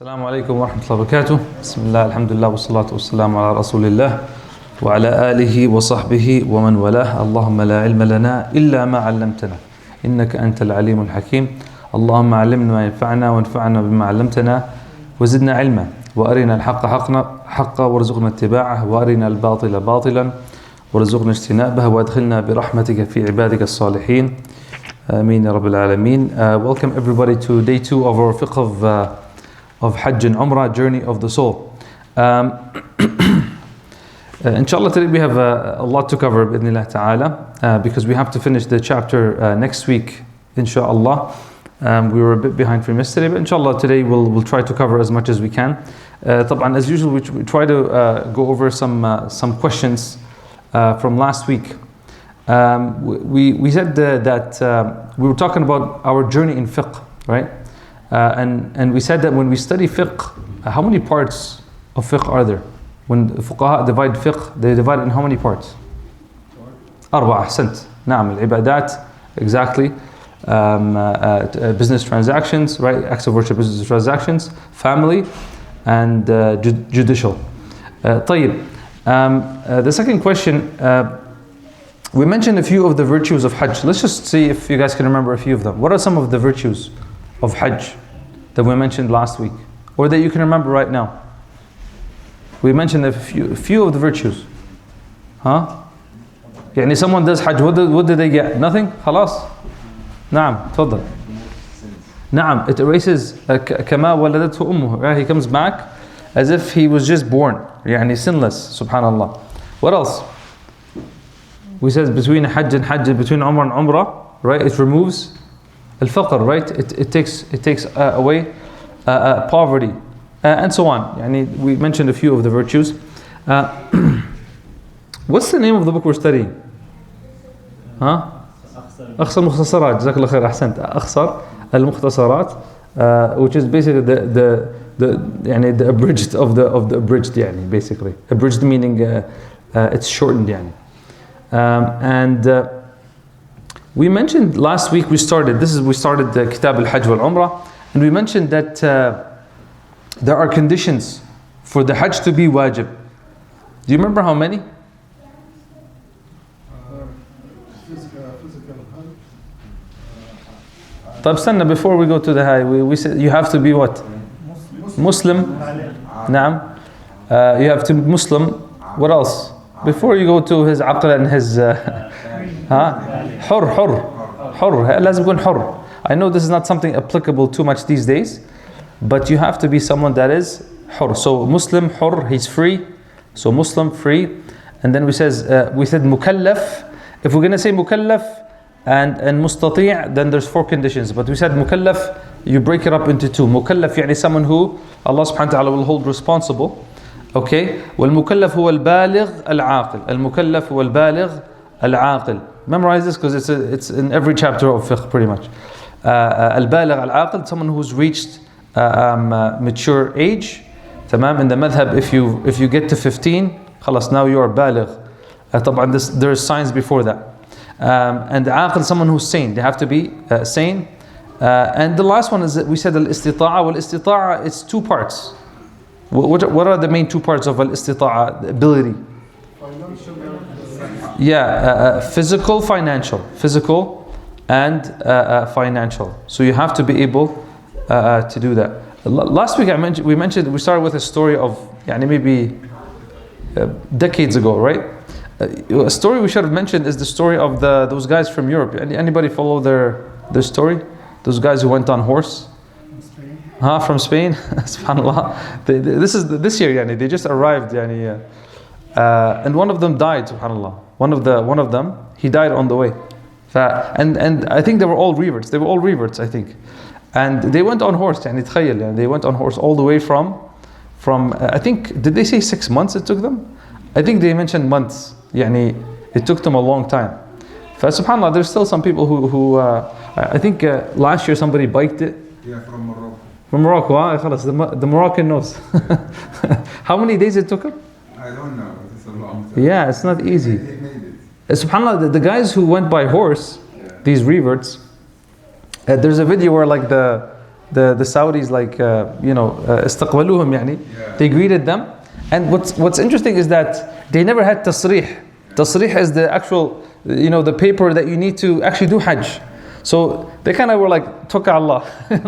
السلام عليكم ورحمة الله وبركاته. بسم الله الحمد لله والصلاة والسلام على رسول الله وعلى آله وصحبه ومن والاه. اللهم لا علم لنا إلا ما علمتنا إنك أنت العليم الحكيم. اللهم علمنا ما ينفعنا وانفعنا بما علمتنا وزدنا علما وأرنا الحق حقا وارزقنا اتباعه وأرنا الباطل باطلا وارزقنا اجتنابه وادخلنا برحمتك في عبادك الصالحين آمين يا رب العالمين. Welcome everybody to day 2 of our Fiqh of Hajj and Umrah, journey of the soul. Inshallah, today we have a lot to cover بإذن الله تعالى because we have to finish the chapter next week, inshallah. We were a bit behind from yesterday, but inshallah today we'll try to cover as much as we can. طبعا as usual we try to go over some questions from last week. We said that we were talking about our journey in fiqh, right? And we said that when we study fiqh, how many parts of fiqh are there? When fuqaha divide fiqh, they divide in how many parts? أربعة. أحسنت. نعم. العبادات, exactly. Business transactions, right? Acts of worship, business transactions, family, and judicial. طيب. The second question, we mentioned a few of the virtues of Hajj. Let's just see if you guys can remember a few of them. What are some of the virtues of Hajj that we mentioned last week, or that you can remember right now? We mentioned a few of the virtues. يعني someone does Hajj, what did they get? Nothing? خلاص. نعم. تفضل. نعم. It erases كما ولدته أمه. Right? He comes back as if he was just born. يعني sinless. Subhanallah. What else? We said between Hajj and Hajj, between Umrah and Umrah, right? It removes al-faqr, right? It takes away poverty, and so on. Yani we mentioned a few of the virtues. What's the name of the book we're studying? أخصر المختصرات. جزاك الله خير. أحسنت. أخصر المختصرات, which is basically the abridged of the abridged, يعني basically abridged meaning it's shortened, يعني. And we mentioned last week we started the Kitab al-Hajj wal-Umrah, and we mentioned that there are conditions for the Hajj to be wajib. Do you remember how many? طيب استنى, before we go to the high, we said you have to be what? Muslim. نعم. You have to be Muslim. What else? Before you go to his aql and his حر لازم يكون حر. I know this is not something applicable too much these days, but you have to be someone that is حر. So Muslim, حر, he's free. So Muslim, free. And then we said mukallaf. If we're going to say mukallaf and mustati', then there's 4 conditions. But we said mukallaf, you break it up into 2. Mukallaf يعني someone who Allah subhanahu wa ta'ala will hold responsible. Okay? والمكلف هو البالغ العاقل. المكلف هو البالغ العاقل. Memorize this because it's in every chapter of fiqh pretty much. البالغ العاقل, someone who's reached mature age. تمام. In the madhab, if you get to 15, خلاص, now you are بالغ. طبعا there's signs before that. And عاقل, someone who's sane. They have to be sane. And the last one is that we said al-istita'a. Well, istita'a, it's 2 parts. What are the main 2 parts of al-istita'a? The ability. Yeah, physical and financial. So you have to be able to do that. Last week we started with a story of maybe decades ago, right? A story we should have mentioned is the story of those guys from Europe. Anybody follow their story? Those guys who went on horse? From Spain. Subhanallah. This year, they just arrived, and one of them died. Subhanallah. One of them, he died on the way. And I think they were all reverts. I think, and they went on horse. They went on horse all the way from I think, did they say 6 months it took them? I think they mentioned months. It took them a long time. Subhanallah, there's still some people who I think last year somebody biked it. Yeah, from Morocco. From Morocco, the Moroccan knows. How many days it took him? I don't know. It's a long time. Yeah, it's not easy. He made it. Subhanallah, the guys who went by horse, these reverts, there's a video where the Saudis like استقبلوهم يعني. They greeted them. And what's interesting is that they never had tasrih. Tasrih is the actual, the paper that you need to actually do Hajj. So they kind of were like, Tuka Allah.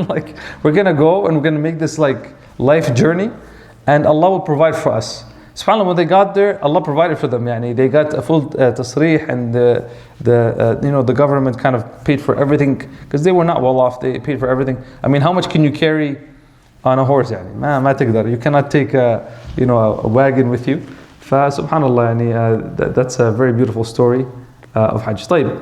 Like, we're going to go and we're going to make this like life journey and Allah will provide for us. SubhanAllah, when they got there, Allah provided for them. Yani, they got a full tasrih and the government kind of paid for everything because they were not well off. They paid for everything. I mean, how much can you carry on a horse? Yani? ما تقدر. You cannot take a wagon with you. فسبحانallah, yani, that's a very beautiful story of Hajj. طيب.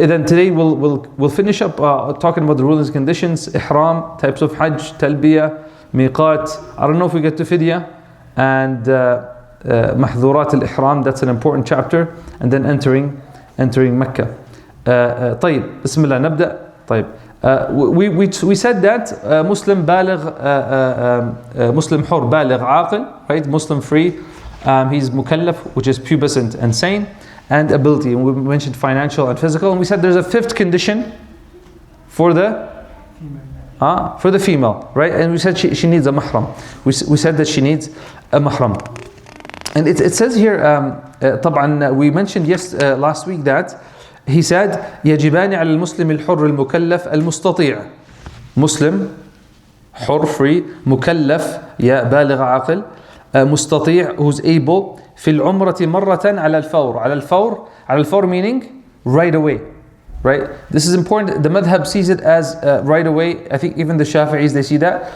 Then today we'll finish up talking about the rulings and conditions, Ihram, types of Hajj, Talbiyah, Meeqat. I don't know if we get to Fidya. And محظورات الإحرام, that's an important chapter, and then entering Mecca. طيب, بسم الله نبدأ. طيب, we said that Muslim بالغ, Muslim حر بالغ عاقل, right? Muslim free, he's mukallaf, which is pubescent and sane, and ability. And we mentioned financial and physical, and we said there's a fifth condition for the female, right? And we said she needs a mahram. We said that she needs a mahram. And it says here, طبعا we mentioned last week that he said يجبان على المسلم الحر المكلف المستطيع. Muslim, حر, free, مكلف, بالغ عاقل, مستطيع, who's able, في العمرة مرة على الفور. على الفور meaning right away. Right? This is important. The madhab sees it as right away. I think even the Shafi'is, they see that.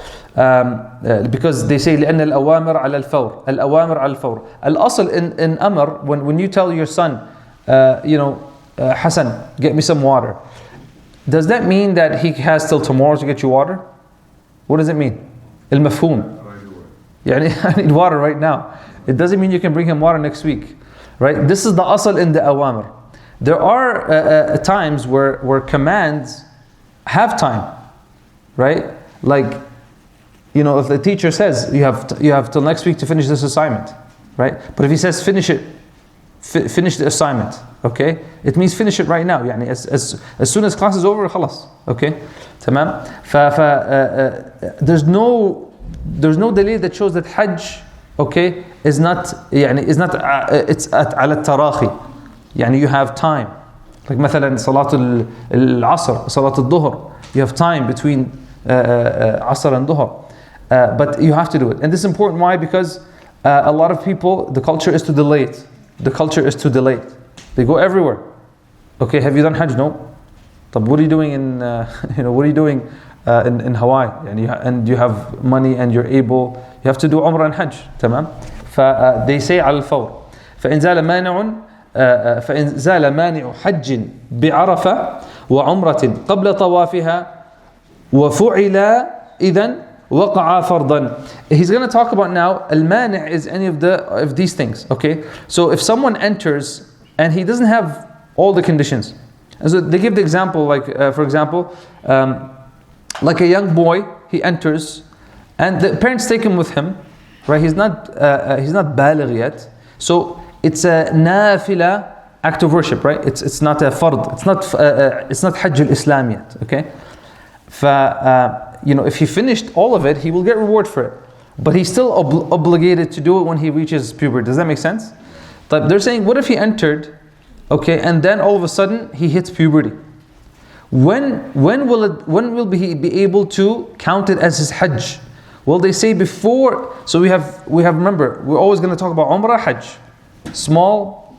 Because they say لأن الأوامر على الفور. الأوامر على الفور. الأصل in Amr, when you tell your son, Hassan, get me some water. Does that mean that he has till tomorrow to get you water? What does it mean? المفهوم. يعني, I need water right now. It doesn't mean you can bring him water next week. Right? This is the asl in the awamr. There are times where commands have time, right? Like, if the teacher says you have till next week to finish this assignment, right? But if he says finish the assignment, okay? It means finish it right now. يعني as soon as class is over, خلاص, okay? تمام. There's no delay that shows that Hajj, okay, is not it's على التراخي. يعني you have time. Like مثلا صلاة العصر, صلاة الظهر. You have time between عصر and ظهر. But you have to do it. And this is important. Why? Because a lot of people, the culture is to delay it. They go everywhere. Okay, have you done Hajj? No. طب what are you doing in in Hawaii? And you have money and you're able. You have to do Umrah and Hajj. تمام. They say على الفور. فإن زال مانع حج بعرفة وعمرة قبل طوافها وفعل إذن وقع فرضا. He's going to talk about now المانع is any of these things. Okay, so if someone enters and he doesn't have all the conditions, and so they give the example, like for example, like a young boy, he enters and the parents take him with him, right? He's not baligh yet, so it's a nafila act of worship, right? It's not a fard. It's not Hajj al-Islam yet, okay? If he finished all of it, he will get reward for it. But he's still obligated to do it when he reaches puberty. Does that make sense? But they're saying, what if he entered, okay, and then all of a sudden he hits puberty? When will he be able to count it as his Hajj? Well, they say before. So we have remember, we're always going to talk about Umrah, Hajj. Small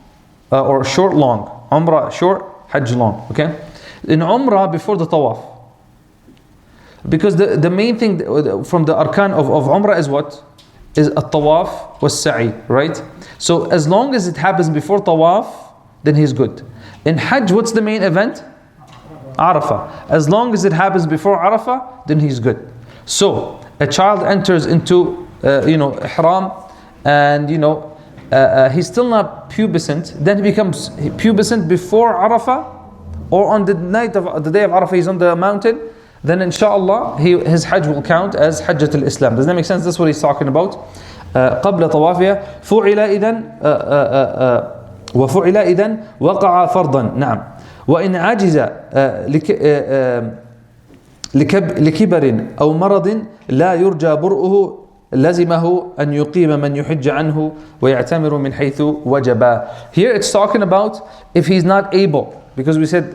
or short, long. Umrah short, Hajj long. Okay? In Umrah, before the Tawaf. Because the main thing from the arkan of Umrah is what? Is a Tawaf was Sa'i, right? So as long as it happens before Tawaf, then he's good. In Hajj, what's the main event? Arafah. As long as it happens before Arafah, then he's good. So a child enters into Ihram and he's still not pubescent, then he becomes pubescent before Arafah, or on the day of Arafah he's on the mountain, then inshallah his Hajj will count as Hajjat al-Islam. Does that make sense? That's what he's talking about. قبل طوافها فعل إذن وفعل إذن وقع فرضا. نعم. وإن عجز لكبر أو مرض لا يرجى برؤه لزمه أن يقيم من يحج عنه ويعتمر من حيث وجب. Here it's talking about if he's not able, because we said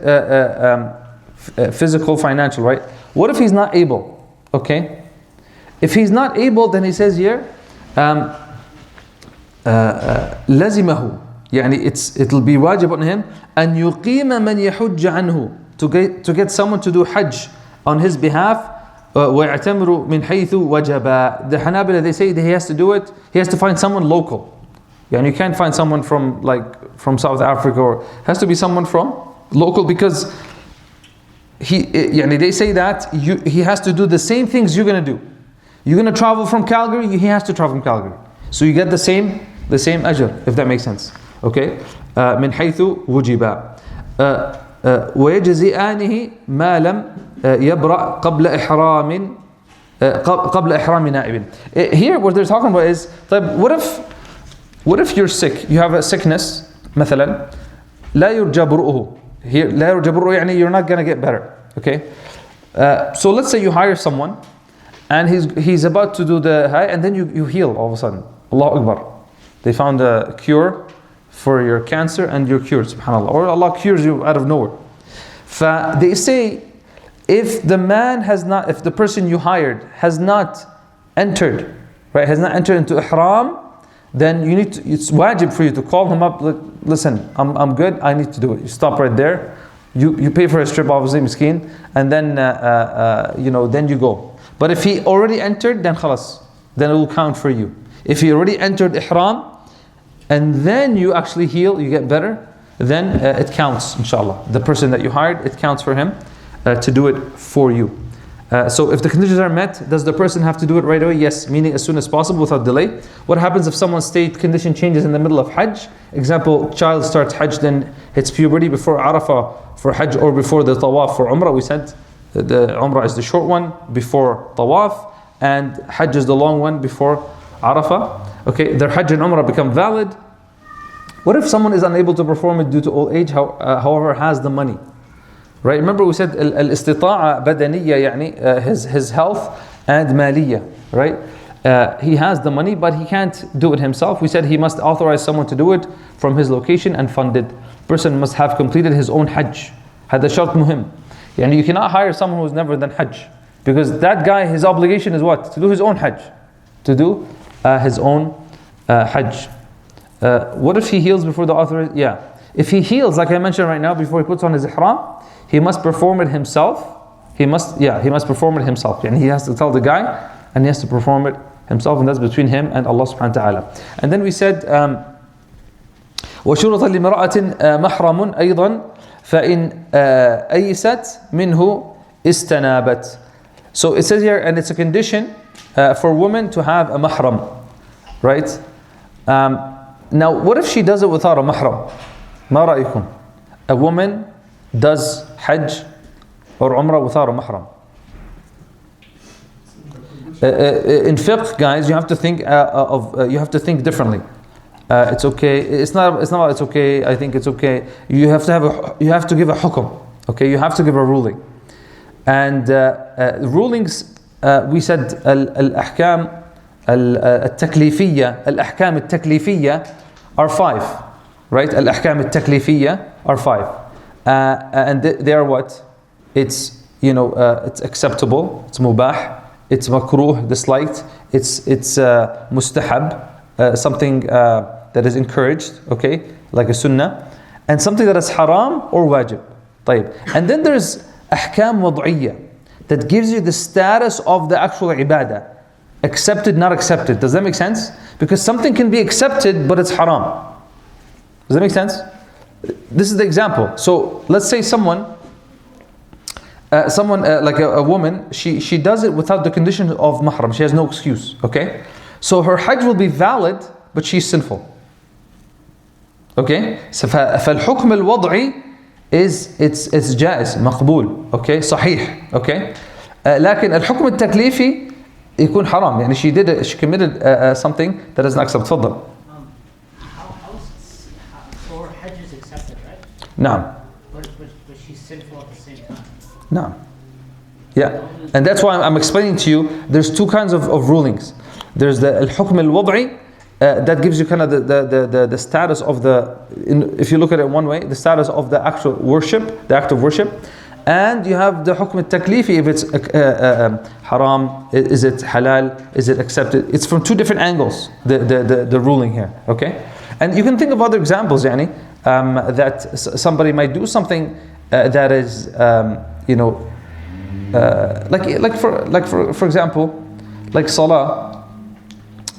physical, financial, right? What if he's not able? Okay, if he's not able, then he says here لزمه, يعني it'll be wajib on him أن يقيم من يحج عنه, to get someone to do hajj on his behalf. وَيَعْتَمِرُ مِنْ حَيْثُ وَجَبَ. The Hanabila, they say that he has to do it, he has to find someone local. You can't find someone from South Africa, or has to be someone from local, because they say that he has to do the same things you're going to do. You're going to travel from Calgary, he has to travel from Calgary. So you get the same ajr, if that makes sense. Okay? مِنْ حَيْثُ وُجِبَ. وَيَجْزِئَانِهِ مَا لَمْ يبرأ قبل إحرام نائب. Here what they're talking about is, what if you're sick, you have a sickness مثلا لا يرجى برؤه. Here لا يرجى برؤه يعني you're not going to get better. Okay, so let's say you hire someone and he's about to do the hajj, and then you heal all of a sudden. Allahu Akbar, they found a cure for your cancer and you're cured, subhanallah, or Allah cures you out of nowhere. They say, if the person you hired has not entered into ihram, then it's wajib for you to call him up. Listen, I'm good, I need to do it. You stop right there. You pay for his trip, obviously, miskeen, and then then you go. But if he already entered, then khalas, then it will count for you. If he already entered ihram and then you actually heal, you get better, then it counts, inshallah. The person that you hired, it counts for him to do it for you. So if the conditions are met, does the person have to do it right away? Yes, meaning as soon as possible without delay. What happens if someone's state condition changes in the middle of Hajj? Example, child starts Hajj, then hits puberty before Arafah for Hajj or before the Tawaf for Umrah. We said the Umrah is the short one before Tawaf, and Hajj is the long one before Arafah. Okay, their Hajj and Umrah become valid. What if someone is unable to perform it due to old age, however has the money? Right? Remember we said al-istita'a badaniyya, yani his health, and maliyya, right? He has the money, but he can't do it himself. We said he must authorize someone to do it from his location and fund it. Person must have completed his own Hajj. Hada shart muhim. Yani you cannot hire someone who's never done Hajj, because that guy, his obligation is what? To do his own Hajj. To do his own Hajj. What if he heals before the author? Yeah. If he heals, like I mentioned right now, before he puts on his ihram, he must perform it himself. He must perform it himself. And he has to tell the guy, and he has to perform it himself, and that's between him and Allah subhanahu wa ta'ala. And then we said, وَشُرُطًا لِمَرَأَةٍ مَحْرَمٌ أَيْضًا فَإِنْ أَيْسَتْ مِنْهُ إِسْتَنَابَتْ. So it says here, and it's a condition for women to have a mahram, right? Now, what if she does it without a mahram? ما رأيكم? A woman does Hajj or Umrah without a mahram. In fiqh, guys, you have to think differently. It's okay. It's not. It's okay. I think it's okay. You have to give a hukum. Okay, you have to give a ruling. And rulings, we said al-ahkam al-taklifiyya. Al-ahkam al-taklifiyya are 5, right? Al-ahkam al-taklifiyya are 5, and they are what? It's it's acceptable. It's mubah. It's makruh, disliked. It's mustahab, something that is encouraged. Okay, like a sunnah, and something that is haram or wajib. طيب. And then there's ahkam wad'iyya that gives you the status of the actual ibadah. Accepted, not accepted. Does that make sense? Because something can be accepted, but it's haram. Does that make sense? This is the example. So let's say someone like a woman, she does it without the condition of mahram. She has no excuse. Okay, so her hajj will be valid, but she's sinful. Okay, so فالحكم الوضعي it's جائز مقبول. Okay, صحيح. Okay, لكن الحكم التكليفي يكون حرام. يعني she committed something that is not accepted. تفضل. So her hajj is accepted, right? نعم. But she's sinful at the same time. نعم. Yeah, and that's why I'm explaining to you, there's two kinds of rulings. There's the al-hukm al-wad'i, that gives you kind of the status of if you look at it one way, the status of the actual worship, the act of worship. And you have the hukm al-taklifi, if it's haram, is it halal, is it accepted? It's from two different angles, the ruling here, okay? And you can think of other examples, yani, that somebody might do something that is, for example, like salah.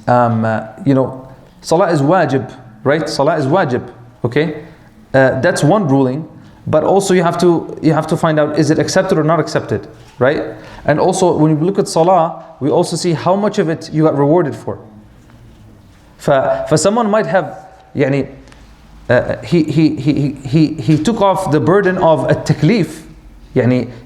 Salah is wajib, right? Salah is wajib, okay? That's one ruling, but also you have to find out, is it accepted or not accepted, right? And also when you look at salah, we also see how much of it you got rewarded for. For someone might have, he took off the burden of a taklif,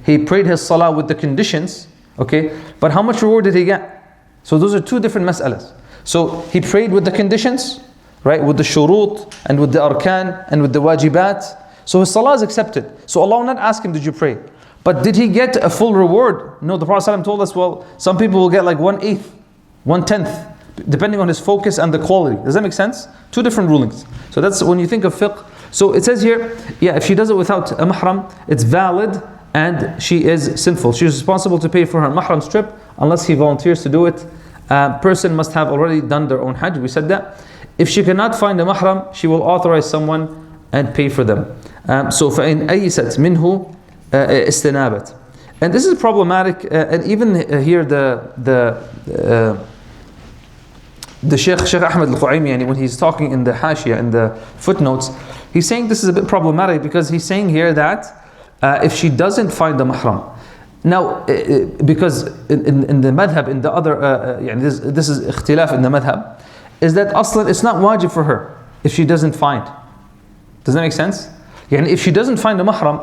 he prayed his salah with the conditions, okay? But how much reward did he get? So those are two different mas'alas. So he prayed with the conditions, right? With the shurut and with the arkan and with the wajibat. So his salah is accepted. So Allah will not ask him, did you pray? But did he get a full reward? No, the Prophet ﷺ told us, well, some people will get like 1/8, 1/10, depending on his focus and the quality. Does that make sense? Two different rulings. So that's when you think of fiqh. So it says here, if she does it without a mahram, it's valid and she is sinful. She is responsible to pay for her mahram's trip unless he volunteers to do it. Person must have already done their own hajj, we said that. If she cannot find a mahram, she will authorize someone and pay for them. So فَإِنْ أَيِّسَتْ مِنْهُ إِسْتِنَابَتْ. And this is problematic, and even here the Shaykh Ahmed al-Quaymi, when he's talking in the hashiyah, in the footnotes, he's saying this is a bit problematic because he's saying here that if she doesn't find the mahram, now, because in the madhab, in the other, this is ikhtilaf in the madhab, is that aslan it's not wajib for her if she doesn't find. Does that make sense? If she doesn't find a mahram,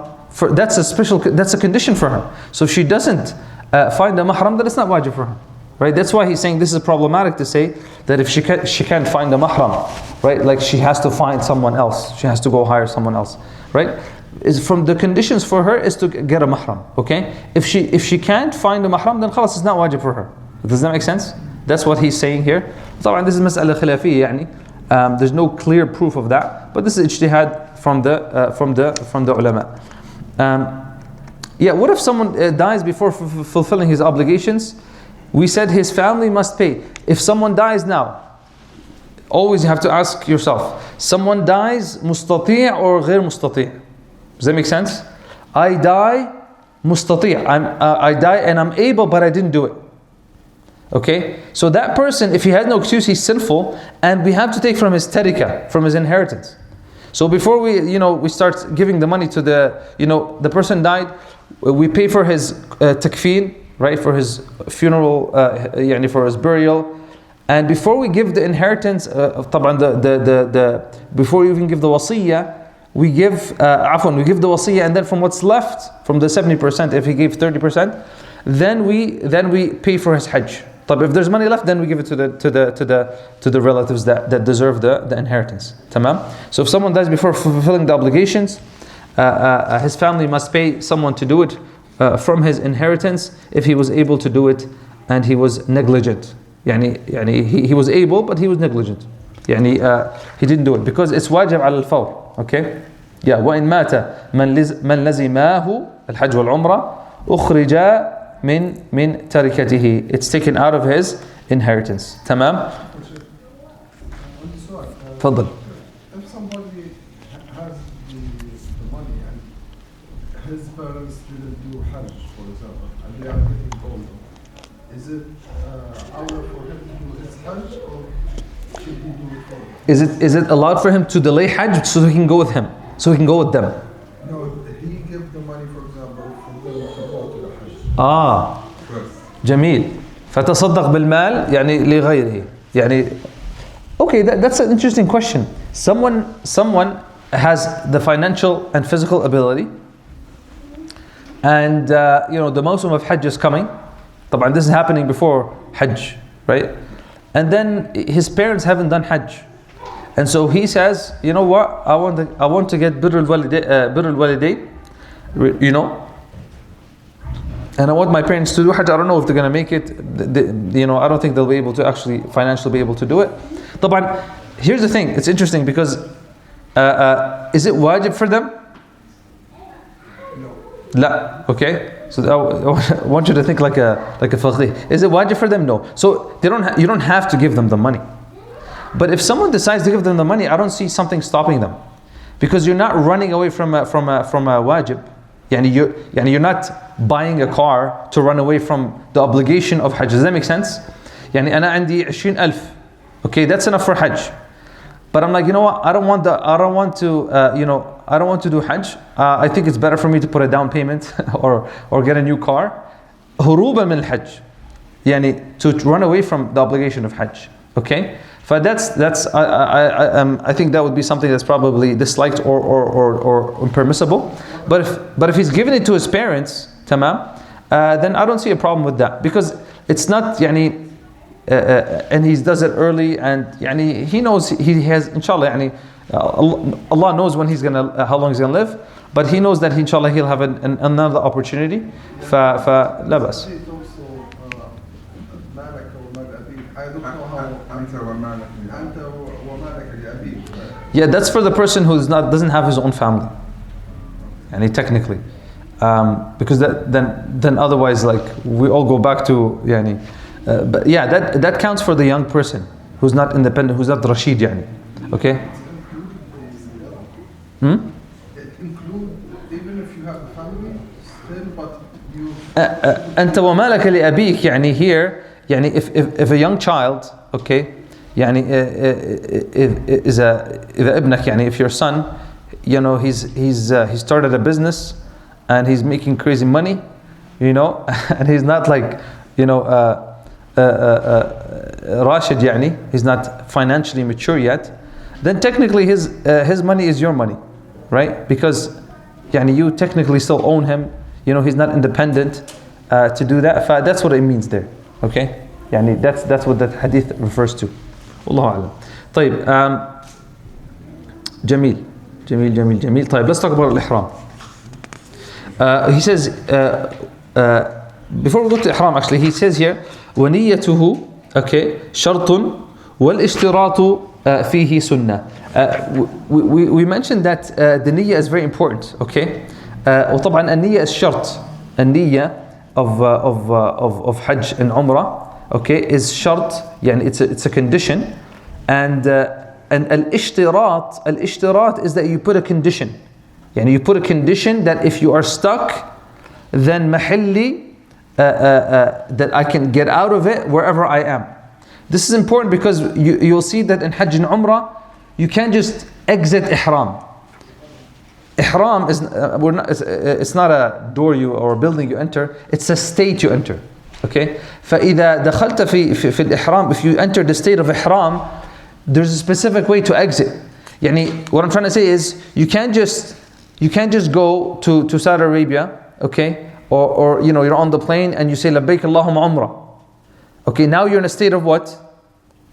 that's a condition for her. So if she doesn't find a mahram, then it's not wajib for her, right? That's why he's saying this is problematic to say that if she can't find a mahram, right? Like she has to find someone else, she has to go hire someone else, right? Is from the conditions for her is to get a mahram, okay? If she can't find a mahram, then khalas, it's not wajib for her. Does that make sense? That's what he's saying here. طبعا this is mas'ala khilafiyya, there's no clear proof of that, but this is ijtihad from the ulama. What if someone dies before fulfilling his obligations? We said his family must pay. If someone dies now, always you have to ask yourself, someone dies mustati' or ghair mustati'? Does that make sense? I die mustati'. I die and I'm able, but I didn't do it. Okay? So that person, if he has no excuse, he's sinful, and we have to take from his tarika, from his inheritance. So before we start giving the money to the person died, we pay for his takfeen, right? For his funeral, for his burial. And before we give the inheritance, before we even give the wasiyah, we give the wasiyah, and then from what's left, from the 70%, if he gave 30%, then we pay for his hajj. But if there's money left, then we give it to the relatives that deserve the inheritance. Tamam? So if someone dies before fulfilling the obligations, his family must pay someone to do it from his inheritance if he was able to do it and he was negligent. He was able, but he was negligent. He didn't do it because it's wajib al fawr. Okay? وإن مات من لزماه الحج والعمرة أخرج من تركته. It's taken out of his inheritance. تمام؟ تفضل. If somebody has the money and his parents didn't do Hajj, for example, and they are getting older, is it allowed for him to do his Hajj, or should he do it for him? Is it allowed for him to delay Hajj so he can go with him? So he can go with them? No, he give the money, for example, for them to go to the Hajj. جميل. فتصدق بالمال لغيره. Okay, that's an interesting question. Someone has the financial and physical ability, and the Muslim of Hajj is coming. طبعا this is happening before Hajj, right? And then his parents haven't done Hajj, and so he says, you know what? I want to get birrul walidayn, and I want my parents to do Hajj. I don't know if they're going to make it. I don't think they'll be able to actually financially be able to do it. طبعا, here's the thing. It's interesting because is it wajib for them? No. La. Okay. So I want you to think like a faqih. Is it wajib for them? No. So you don't have to give them the money. But if someone decides to give them the money, I don't see something stopping them, because you're not running away from a wajib. You're not buying a car to run away from the obligation of Hajj. Does that make sense? أنا عندي 20,000. Okay, that's enough for Hajj. But I'm like, you know what? I don't want to do Hajj. I think it's better for me to put a down payment or get a new car. هروبا من الحج. To run away from the obligation of Hajj. Okay? But I think that would be something that's probably disliked or impermissible. But if he's given it to his parents, tamam, then I don't see a problem with that, because it's not and he does it early, and he knows he has, inshallah, Allah knows when how long he's gonna live, but he knows that inshallah he'll have another opportunity. لا بأس. Yeah, that's for the person who doesn't have his own family. Technically, because then otherwise, like, we all go back to but yeah, that counts for the young person who's not independent, who's not Rashid, okay. It include even if you have a family still, but you. أنت وما لك لأبيك, here, if a young child, okay, إذا ابنك, if your son, he started a business and he's making crazy money, and he's not like, Rashid, he's not financially mature yet, then technically his money is your money, right? Because you technically still own him. He's not independent to do that. That's what it means there. Okay? That's what that hadith refers to. Wallahu a'lam. طيب, جميل. طيب, let's talk about al-ihram. He says, before we go to ihram, actually, he says here, وَنِيَّتُهُ, okay, شَرْطٌ وَالْإِشْتِرَاطُ فِيهِ سُنَّةٌ. We mentioned that the niyyah is very important, okay? وطبعا النية is shart. النية of Hajj and Umrah, okay, is shart. It's a condition. And al-ishtirat is that you put a condition. You put a condition that if you are stuck, then mahalli, that I can get out of it wherever I am. This is important because you'll see that in Hajj and Umrah, you can't just exit Ihram. Ihram is it's not a door or a building you enter, it's a state you enter. Okay? فإذا دخلت في الإحرام, if you enter the state of Ihram, there's a specific way to exit. What I'm trying to say is you can't just go to Saudi Arabia, okay? Or you're on the plane and you say labbaik Allahumma umrah. Okay, now you're in a state of what?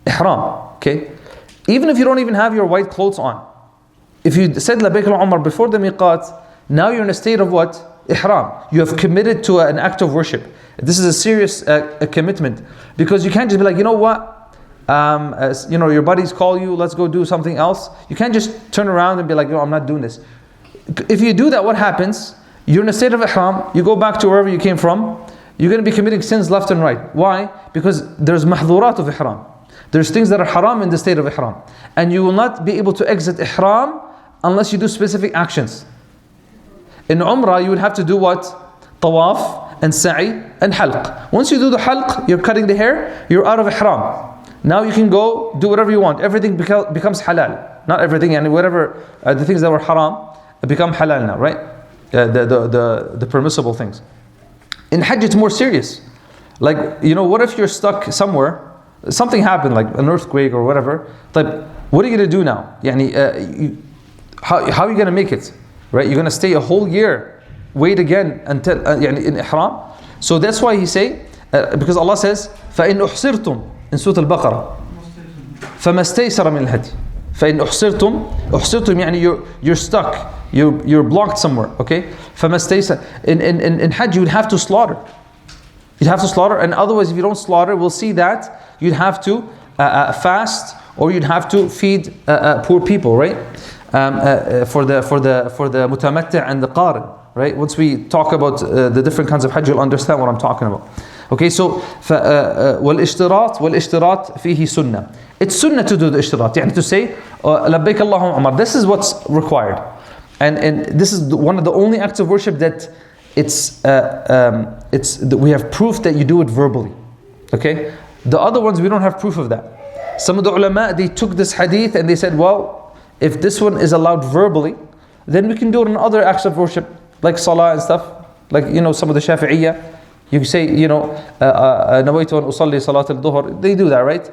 Ihram. Okay? Even if you don't even have your white clothes on. If you said labbaik Allahumma umrah before the Meeqat, now you're in a state of what? Ihram. You have committed to an act of worship. This is a serious commitment, because you can't just be like, what? Your buddies call you, let's go do something else. You can't just turn around and be like, I'm not doing this. If you do that, what happens? You're in a state of ihram, you go back to wherever you came from, you're going to be committing sins left and right. Why? Because there's mahdhurat of ihram. There's things that are haram in the state of ihram. And you will not be able to exit ihram unless you do specific actions. In Umrah, you would have to do what? Tawaf and sa'i and halq. Once you do the halq, you're cutting the hair, you're out of ihram. Now you can go do whatever you want. Everything becomes halal. Not everything, whatever the things that were haram become halal now, right? The permissible things. In Hajj, it's more serious. Like, what if you're stuck somewhere, something happened, like an earthquake or whatever. Like, what are you going to do now? How are you going to make it? Right? You're going to stay a whole year, wait again until in ihram. So that's why he say, because Allah says, فَإِنْ أُحْصِرْتُمْ in Surah Al-Baqarah, فَمَا اسْتَيْسَرَ مِنَ الْهَدْيِ. فإن أحصرتم يعني you're stuck, you're blocked somewhere, okay? فما استيسر. In Hajj you would have to slaughter. You'd have to slaughter, and otherwise if you don't slaughter, we'll see that you'd have to fast, or you'd have to feed poor people, right? For the mutamattu' and the qarin, right? Once we talk about the different kinds of Hajj, you'll understand what I'm talking about. Okay, so والاشتراط فيه سنة. It's sunnah to do the ishtirat, يعني to say لبيك اللهم عمر. This is what's required, and this is one of the only acts of worship that we have proof that you do it verbally. Okay, the other ones we don't have proof of that. Some of the ulama, they took this hadith and they said, well, if this one is allowed verbally, then we can do it in other acts of worship like salah and stuff, like some of the Shafi'iyya. You say, نويت أن أصلي صلاة الظهر. They do that, right?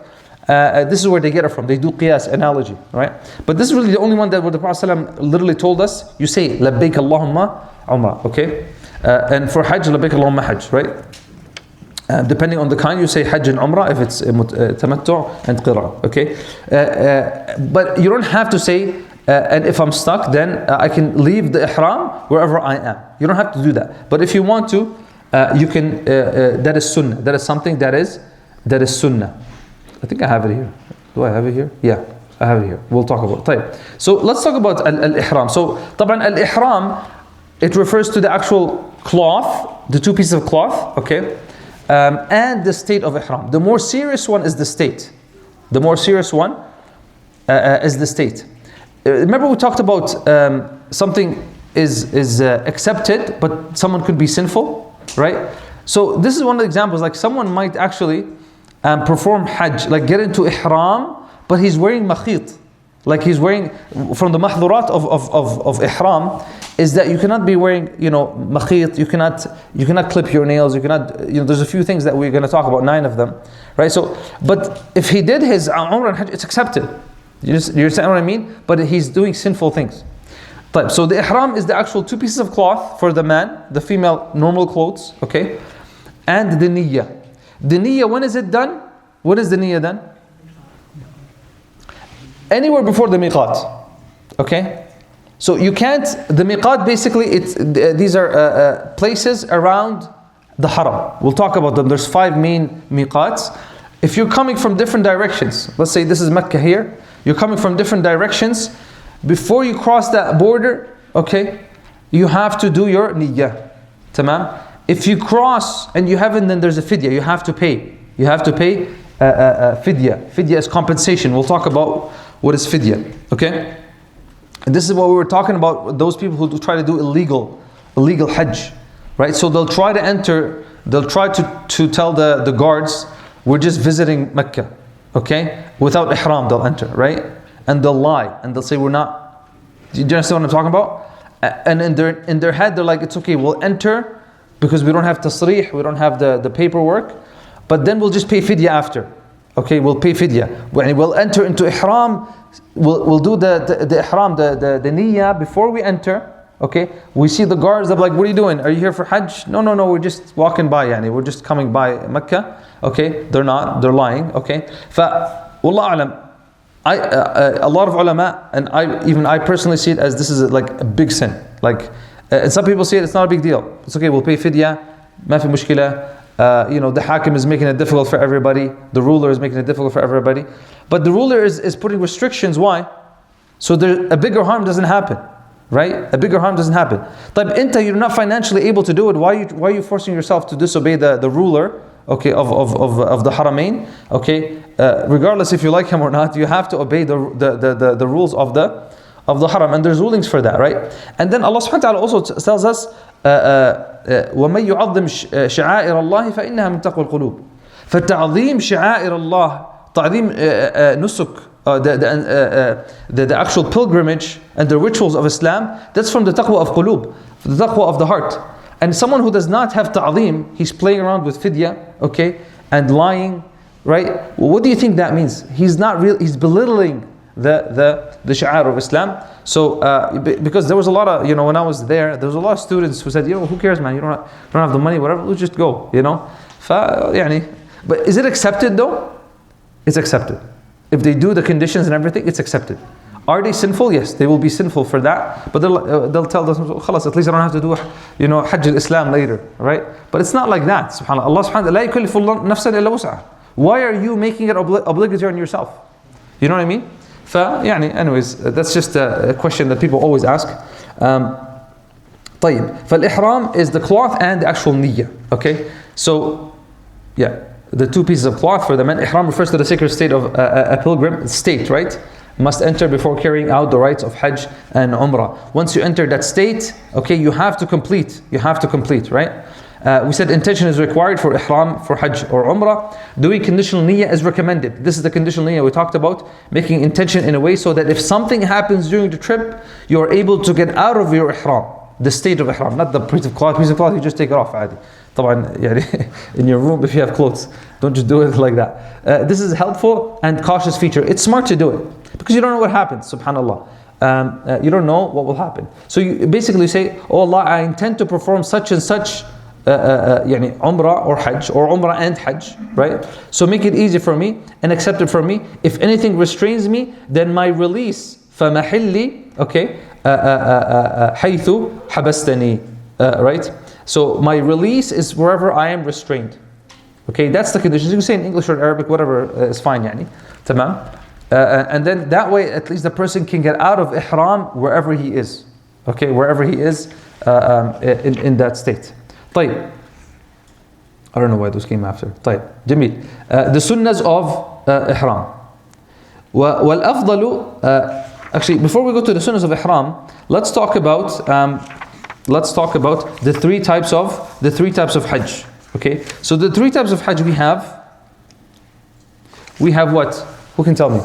This is where they get it from. They do qiyas, analogy, right? But this is really the only one that where the Prophet ﷺ literally told us, you say, لبيك اللهم عمرة, okay? And for Hajj, لبيك اللهم Hajj, right? Depending on the kind, you say Hajj and Umrah if it's Tamattu and Qiran, okay? But you don't have to say, and if I'm stuck, then I can leave the Ihram wherever I am. You don't have to do that. But if you want to, you can, that is sunnah. That is something that is sunnah. I think I have it here. Do I have it here? Yeah, I have it here. We'll talk about it. طيب. So let's talk about al-ihram. So طبعا al-ihram, it refers to the actual cloth, the two pieces of cloth, okay? And the state of ihram. The more serious one is the state. The more serious one is the state. Remember we talked about something is accepted, but someone could be sinful, right? So this is one of the examples. Like someone might actually perform Hajj, like get into ihram, but he's wearing makhit. Like he's wearing, from the mahdurat of ihram, is that you cannot be wearing, makhit, you cannot clip your nails, you cannot, there's a few things that we're going to talk about, 9 of them, right? So, but if he did his Umrah and Hajj, it's accepted. You understand what I mean? But he's doing sinful things. So the ihram is the actual 2 pieces of cloth for the man, the female normal clothes, okay? And the niyyah. The niyyah, when is it done? When is the niyyah done? Anywhere before the Meeqat, okay? So you can't, the Meeqat basically, these are places around the Haram. We'll talk about them. There's 5 main Meeqats. If you're coming from different directions, let's say this is Mecca here, you're coming from different directions, before you cross that border, okay, you have to do your niyyah, tamam? If you cross and you haven't, then there's a fidya, you have to pay. You have to pay fidya. Fidya is compensation. We'll talk about what is fidya, okay? And this is what we were talking about, those people who try to do illegal Hajj, right? So they'll try to enter, they'll try to tell the guards, we're just visiting Mecca, okay? Without ihram they'll enter, right? And they'll lie, and they'll say we're not. Do you understand what I'm talking about? And in their head they're like, it's okay, we'll enter because we don't have tasrih, we don't have the paperwork, but then we'll just pay fidya after. Okay, we'll pay fidya. We'll enter into ihram, we'll do the ihram, the niyyah before we enter. Okay, we see the guards, they're like, what are you doing? Are you here for Hajj? No, we're just walking by, we're just coming by Mecca. Okay, they're not, they're lying. Okay, wallahu alam. A lot of ulama, and I personally see it as this is like a big sin. Like, and some people see it's not a big deal. It's okay, we'll pay fidya, ma fi mushkila. The hakim is making it difficult for everybody. The ruler is making it difficult for everybody. But the ruler is putting restrictions. Why? So a bigger harm doesn't happen, right? A bigger harm doesn't happen. But you're not financially able to do it. Why are you forcing yourself to disobey the ruler? Okay, of the Haramain. Okay, regardless if you like him or not, you have to obey the rules of the Haram, and there's rulings for that, right? And then Allah subhanahu wa ta'ala also tells us, وَمَن يُعَظِّمْ شَعَائِرَ اللَّهِ فَإِنَّهَا مِن تَقْوَى الْقُلُوبِ. فَتَعْظِيمْ شَعَائِرَ اللَّهِ تعظيم nusuk, the actual pilgrimage and the rituals of Islam, that's from the taqwa of qulub, the taqwa of the heart. And someone who does not have ta'zeem, he's playing around with fidya, okay, and lying, right? Well, what do you think that means? He's he's belittling the sha'ar of Islam. So because there was a lot of, when I was there was a lot of students who said, who cares, man, you don't have the money, whatever, we'll just go, But is it accepted though? It's accepted. if they do the conditions and everything, it's accepted. Are they sinful? Yes, they will be sinful for that. But they'll tell themselves, "Khalas, at least I don't have to do, Hajj al-Islam later," right? But it's not like that. Subhanallah. Allah subhanahu wa ta'ala, "La yukallifu Allah nafsan illa wus'aha." Why are you making it obligatory on yourself? You know what I mean? Anyways, that's just a question that people always ask. طيب. فالإحرام is the cloth and the actual niyyah. Okay? So, the two pieces of cloth for the men. Ihram refers to the sacred state of a pilgrim state, right? Must enter before carrying out the rites of Hajj and Umrah. Once you enter that state, okay, you have to complete. You have to complete, right? We said intention is required for Ihram, for Hajj or Umrah. Doing conditional niyyah is recommended. This is the conditional niyyah we talked about. Making intention in a way so that if something happens during the trip, you are able to get out of your Ihram. The state of Ihram, not the piece of cloth. Piece of cloth, you just take it off. عادي. طبعا in your room if you have clothes, don't just do it like that. This is a helpful and cautious feature. It's smart to do it because you don't know what happens. Subhanallah, you don't know what will happen. So you basically say, "Oh Allah, I intend to perform such and such, Umrah or Hajj, or Umrah and Hajj, right? So make it easy for me and accept it for me. If anything restrains me, then my release, فمحلي, okay, حيث حبستني, right? So my release is wherever I am restrained. Okay, that's the conditions. You can say in English or Arabic, whatever is fine, tamam. And then that way, at least the person can get out of Ihram wherever he is. Okay, wherever he is in that state. طيب. I don't know why those came after. طيب. جميل. The sunnahs of Ihram. والأفضل, actually, before we go to the sunnahs of Ihram, let's talk about the three types of Hajj. Okay, so the three types of Hajj we have what? Who can tell me?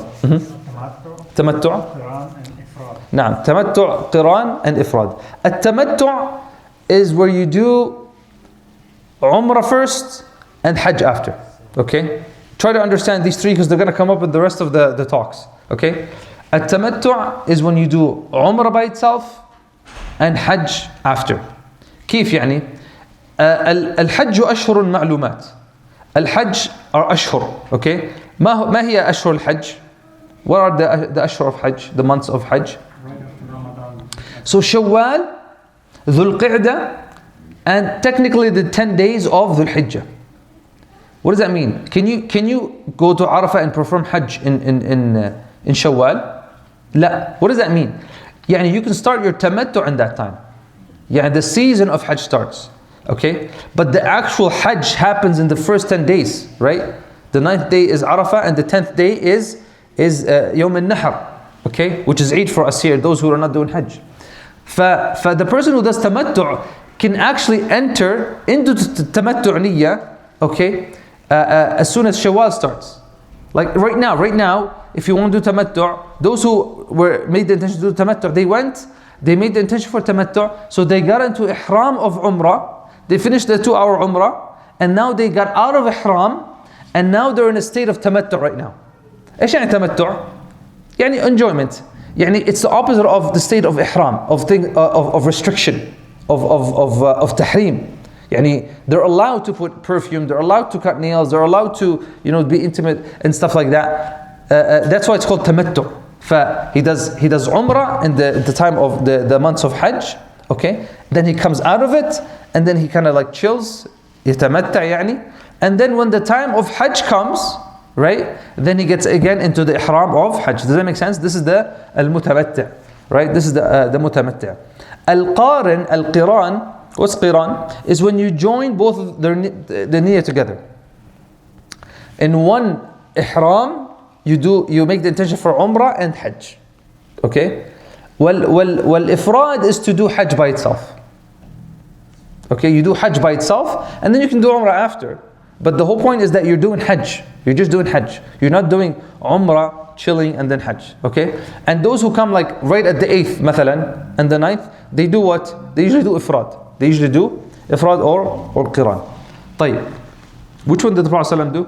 Tamattu, Qiran and Ifrad. نعم, Tamattu, Qiran and Ifrad. At-Tamattu is where you do Umrah first and Hajj after. Okay, try to understand these three because they're going to come up with the rest of the talks. Okay, At-Tamattu is when you do Umrah by itself and Hajj after. كيف يعني؟ الحج أشهر معلومات. الحج are أشهر. Okay. ما هي أشهر الحج? What are the أشهر of Hajj? The months of Hajj? So Shawwal, Dhul Qa'dah, and technically the 10 days of Dhul Hijjah. What does that mean? Can you go to Arafah and perform Hajj in Shawwal? لا. What does that mean? يعني you can start your tamattu in that time. Yeah, the season of Hajj starts. Okay? But the actual Hajj happens in the first 10 days, right? The 9th day is Arafah and the 10th day is Yawm al-Nahr. Okay? Which is Eid for us here, those who are not doing Hajj. For the person who does tamattu can actually enter into tamattu niyyah, okay, as soon as Shawwal starts. Like right now, if you want to do tamattu, those who made the intention to do tamattu, they made the intention for tamattu, so they got into ihram of umrah, they finished the 2-hour umrah, and now they got out of ihram, and now they're in a state of tamattu right now. ايش يعني tamattu? يعني enjoyment. يعني it's the opposite of the state of ihram, of restriction, of tahrim. يعني they're allowed to put perfume, they're allowed to cut nails, they're allowed to be intimate and stuff like that. That's why it's called tamattu. He does umrah in the time of the months of Hajj, okay? Then he comes out of it and then he kind of like chills, يتمتع يعني. And then when the time of Hajj comes, right? Then he gets again into the ihram of Hajj. Does that make sense? This is the al-mutamatти', right? This is the mutamatти'. Al-Qiran, what's Qiran? Is when you join both of the niyyah together. In one ihram, you make the intention for Umrah and Hajj. Okay? Ifrad is to do Hajj by itself. Okay, you do Hajj by itself, and then you can do Umrah after. But the whole point is that you're doing Hajj. You're just doing Hajj. You're not doing Umrah, chilling, and then Hajj. Okay? And those who come like right at the 8th, مثلا, and the 9th, they do what? They usually do Ifrad. They usually do Ifrad or Qiran. طيب. Which one did the Prophet ﷺ do?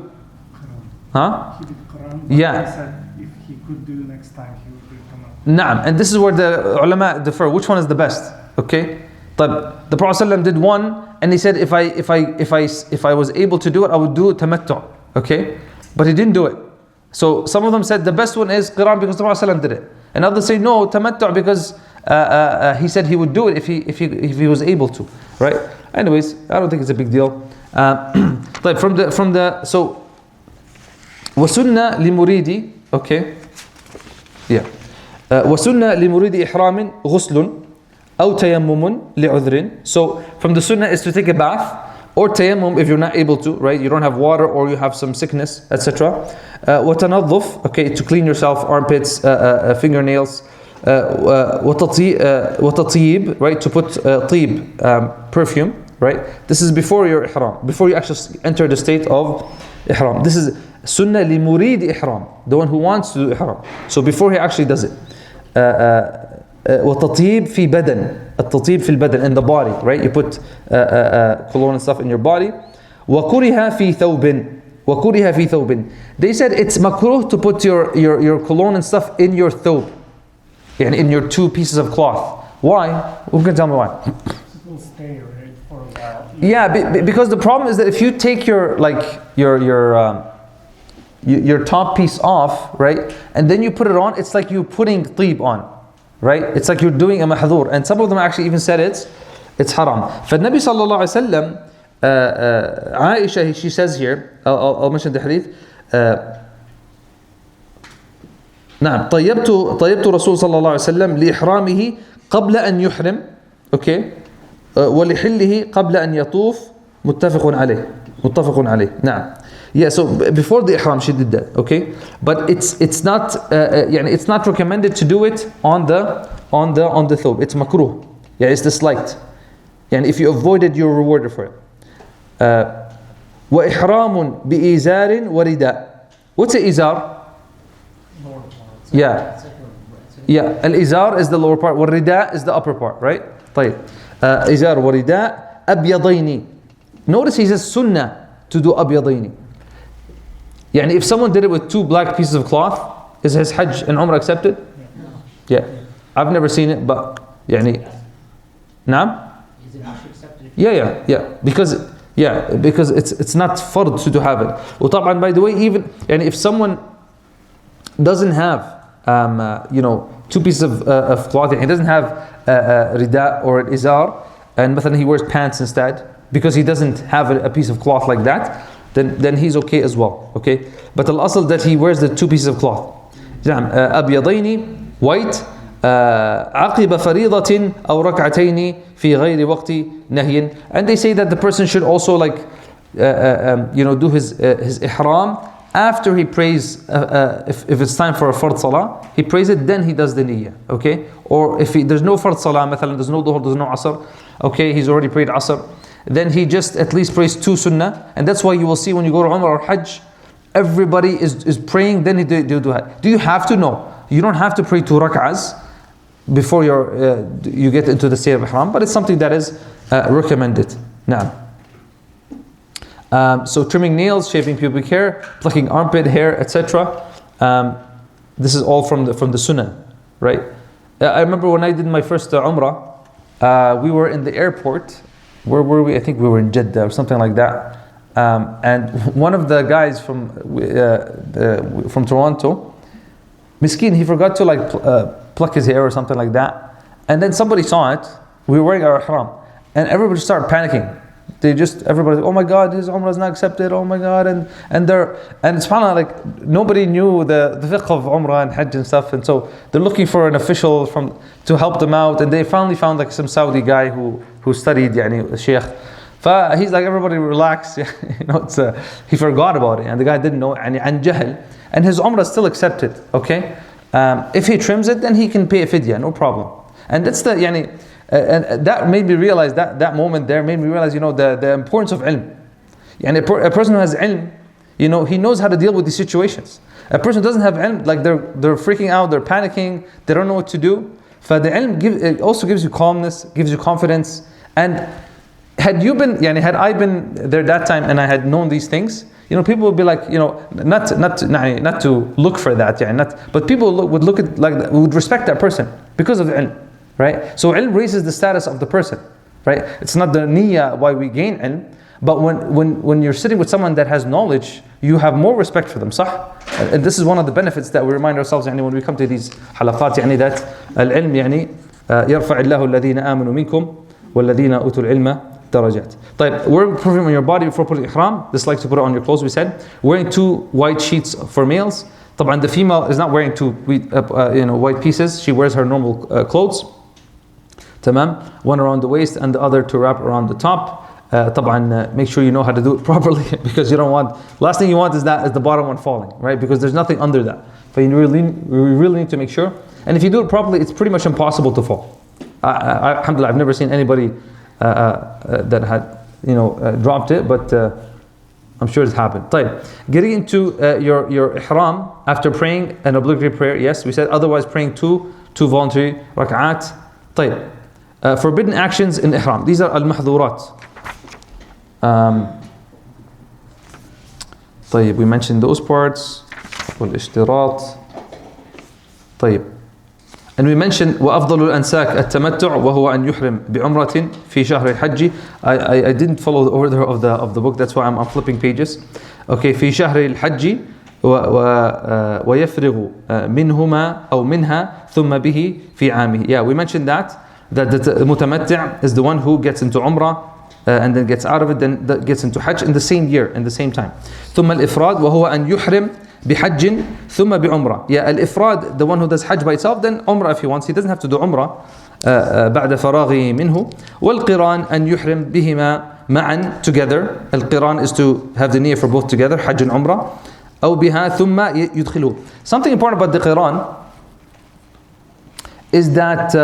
Huh? He did Qiran, but Yeah. he said if he could do next time, he would do Tamattu. Naam. And this is where the ulama differ. Which one is the best? Okay? طيب. The Prophet ﷺ did one, and he said if I was able to do it, I would do tamattu. Okay? But he didn't do it. So some of them said the best one is Qiran because the Prophet ﷺ did it. And others say no, Tamattu because he said he would do it if he was able to. Right? Anyways, I don't think it's a big deal. But from the so وسنة لمريد okay yeah وسنة لمريد إحرام غسل أو تيمم لعذر. So from the sunnah is to take a bath or tayammum if you're not able to, right? You don't have water or you have some sickness, etc. وتنظف, okay, to clean yourself, armpits, fingernails. وتطيب, right, to put طيب, perfume, right? This is before your ihram, before you actually enter the state of ihram. This is sunnah li murid ihram, the one who wants to do ihram. So before he actually does it. وتطيب في بدن, التطيب في البدن, in the body, right? You put cologne and stuff in your body. وكره في ثوب, وكره في ثوب. They said it's makruh to put your cologne and stuff in your thawb, and in your two pieces of cloth. Why? Who can tell me why? It will stay, right, for a while. Yeah, because the problem is that if you take your top piece off, right, and then you put it on, it's like you putting طيب on, right? It's like you're doing a mahdur, and some of them actually even said it's haram. فالنبي صلى الله عليه وسلم, Aisha, she says here, I'll mention the hadith. نعم طيبت رسول صلى الله عليه وسلم لإحرامه قبل أن يحرم, okay, ولحله قبل أن يطوف, متفق عليه. نعم. Yeah, so before the ihram she did that, okay, but it's not it's not recommended to do it on the thawb. It's makruh. Yeah, it's disliked. And if you avoid it, you're rewarded for it. وإحرام بإزار ورداء. What's an izar? Yeah, al-izar is the lower part, والرداء is the upper part, right? طيب. إزار ورداء أبيضين. Notice he says sunnah to do أبيضين. يعني if someone did it with two black pieces of cloth, is his Hajj and Umrah accepted? Yeah. I've never seen it, but يعني نعم? Yeah. Because it's not fard to have it. وطبعا, by the way, even يعني if someone doesn't have two pieces of cloth, he doesn't have rida or an izar, and مثلا he wears pants instead because he doesn't have a piece of cloth like that, then he's okay as well, okay? But al-asl that he wears the two pieces of cloth. أبيضين, white, عقب فريضة أو ركعتين في غير وقت نهي. And they say that the person should also do his ihram after he prays, if it's time for a fard salah, he prays it, then he does the niyyah, okay? Or if there's no fard salah, مثلا, there's no dhuhr, there's no asr, okay, he's already prayed asr, then he just at least prays two sunnah. And that's why you will see when you go to Umrah or Hajj, everybody is praying, then they do Hajj. Do you have to? No. You don't have to pray two rak'ahs before you get into the state of Ihram, but it's something that is recommended. Now, so trimming nails, shaving pubic hair, plucking armpit hair, etc. This is all from the sunnah, right? I remember when I did my first Umrah, we were in the airport. Where were we? I think we were in Jeddah or something like that. And one of the guys from Toronto, Miskin, he forgot to pluck his hair or something like that. And then somebody saw it. We were wearing our ihram, and everybody started panicking. Everybody, oh my God, his Umrah is not accepted. Oh my God, and subhanAllah, nobody knew the fiqh of Umrah and Hajj and stuff, and so they're looking for an official to help them out, and they finally found some Saudi guy who studied, a sheikh. He's like, everybody relax, he forgot about it, and the guy didn't know, and jahl, and his Umrah is still accepted, okay? If he trims it, then he can pay a fidya, no problem. And that's and that made me realize, that moment there made me realize, the importance of ilm. And a person who has ilm, he knows how to deal with these situations. A person who doesn't have ilm, they're freaking out, they're panicking, they don't know what to do. The ilm it also gives you calmness, gives you confidence. And had I been there that time and I had known these things, people would be like, not to look for that, but people would look at would respect that person because of the ilm. Right? So ilm raises the status of the person, right? It's not the niyyah why we gain ilm, But when you're sitting with someone that has knowledge, you have more respect for them, صح? And this is one of the benefits that we remind ourselves يعني, when we come to these halaqat, يعني, that العلم يعني يرفع الله الذين آمنوا منكم والذين أوتوا العلم درجات. طيب, wearing perfume on your body before putting ihram, dislike to put it on your clothes, we said. Wearing 2 white sheets for males. طبعا the female is not wearing 2 white pieces, she wears her normal clothes. تمام, one around the waist and the other to wrap around the top. طبعا make sure you know how to do it properly, because you don't want, last thing you want is the bottom one falling, right? Because there's nothing under that. But you really need to make sure. And if you do it properly, it's pretty much impossible to fall. Alhamdulillah, I've never seen anybody that had dropped it, but I'm sure it's happened. طيب, getting into your ihram after praying an obligatory prayer, yes, we said, otherwise praying two voluntary rak'at. طيب, forbidden actions in ihram, these are al-mahdhurat. طيب, we mentioned those parts. والاشتراط. طيب, and we mentioned وأفضل الأنساك التمتع وهو أن يحرم بعمرة في شهر الحج. I didn't follow the order of the book, that's why I'm flipping pages. Okay, في شهر الحج ويفرغ منهما أو منها ثم به في عامه. Yeah, we mentioned that the mutamatти' is the one who gets into umrah and then gets out of it, then gets into hajj in the same year, in the same time. ثم الإفراد وهو أن يحرم بحج ثم بعمرة. Yeah, al-ifrad, the one who does hajj by itself, then umrah if he wants. He doesn't have to do umrah بعد فراغه منه. والقران أن يحرم بهما معا, together. Al-qiran is to have the niyyah for both together, hajj and umrah. أو بها ثم يدخله. Something important about the qiran is that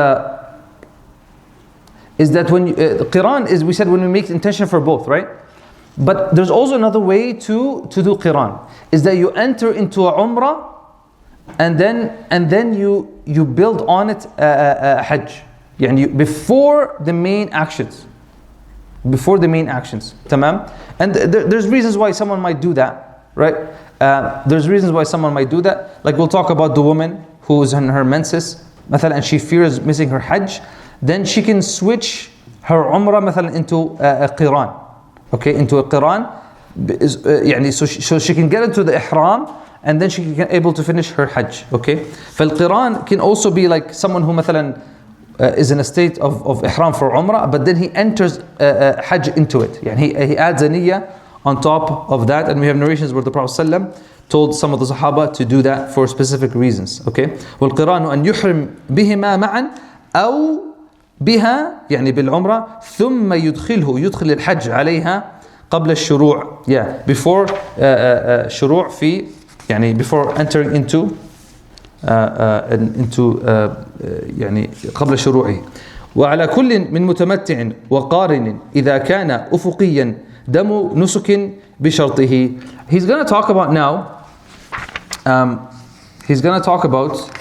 when qiran is, we said, when we make intention for both, right? But there's also another way to do qiran, is that you enter into a umrah and then you build on it hajj, يعني before the main actions, tamam. And there's reasons why someone might do that, right? There's reasons why someone might do that, like we'll talk about the woman who's in her menses مثلا, and she fears missing her hajj, then she can switch her umrah مثلا into a qiran. Okay, into a qiran, so she can get into the ihram and then she can able to finish her hajj. Okay, فالقران can also be like someone who مثلا is in a state of ihram for umrah, but then he enters hajj into it. He adds a niyyah on top of that, and we have narrations where the Prophet ﷺ told some of the Sahaba to do that for specific reasons. Okay, والقران أن يحرم بهما معا أو بها يعني بالعمرة ثم يدخل الحج عليها قبل الشروع. Yeah, before شروع في, يعني before entering into يعني قبل شروعه. وعلى كل من متمتع وقارن إذا كان أفقيا دم نسك بشرطه. He's going to talk about now, he's going to talk about,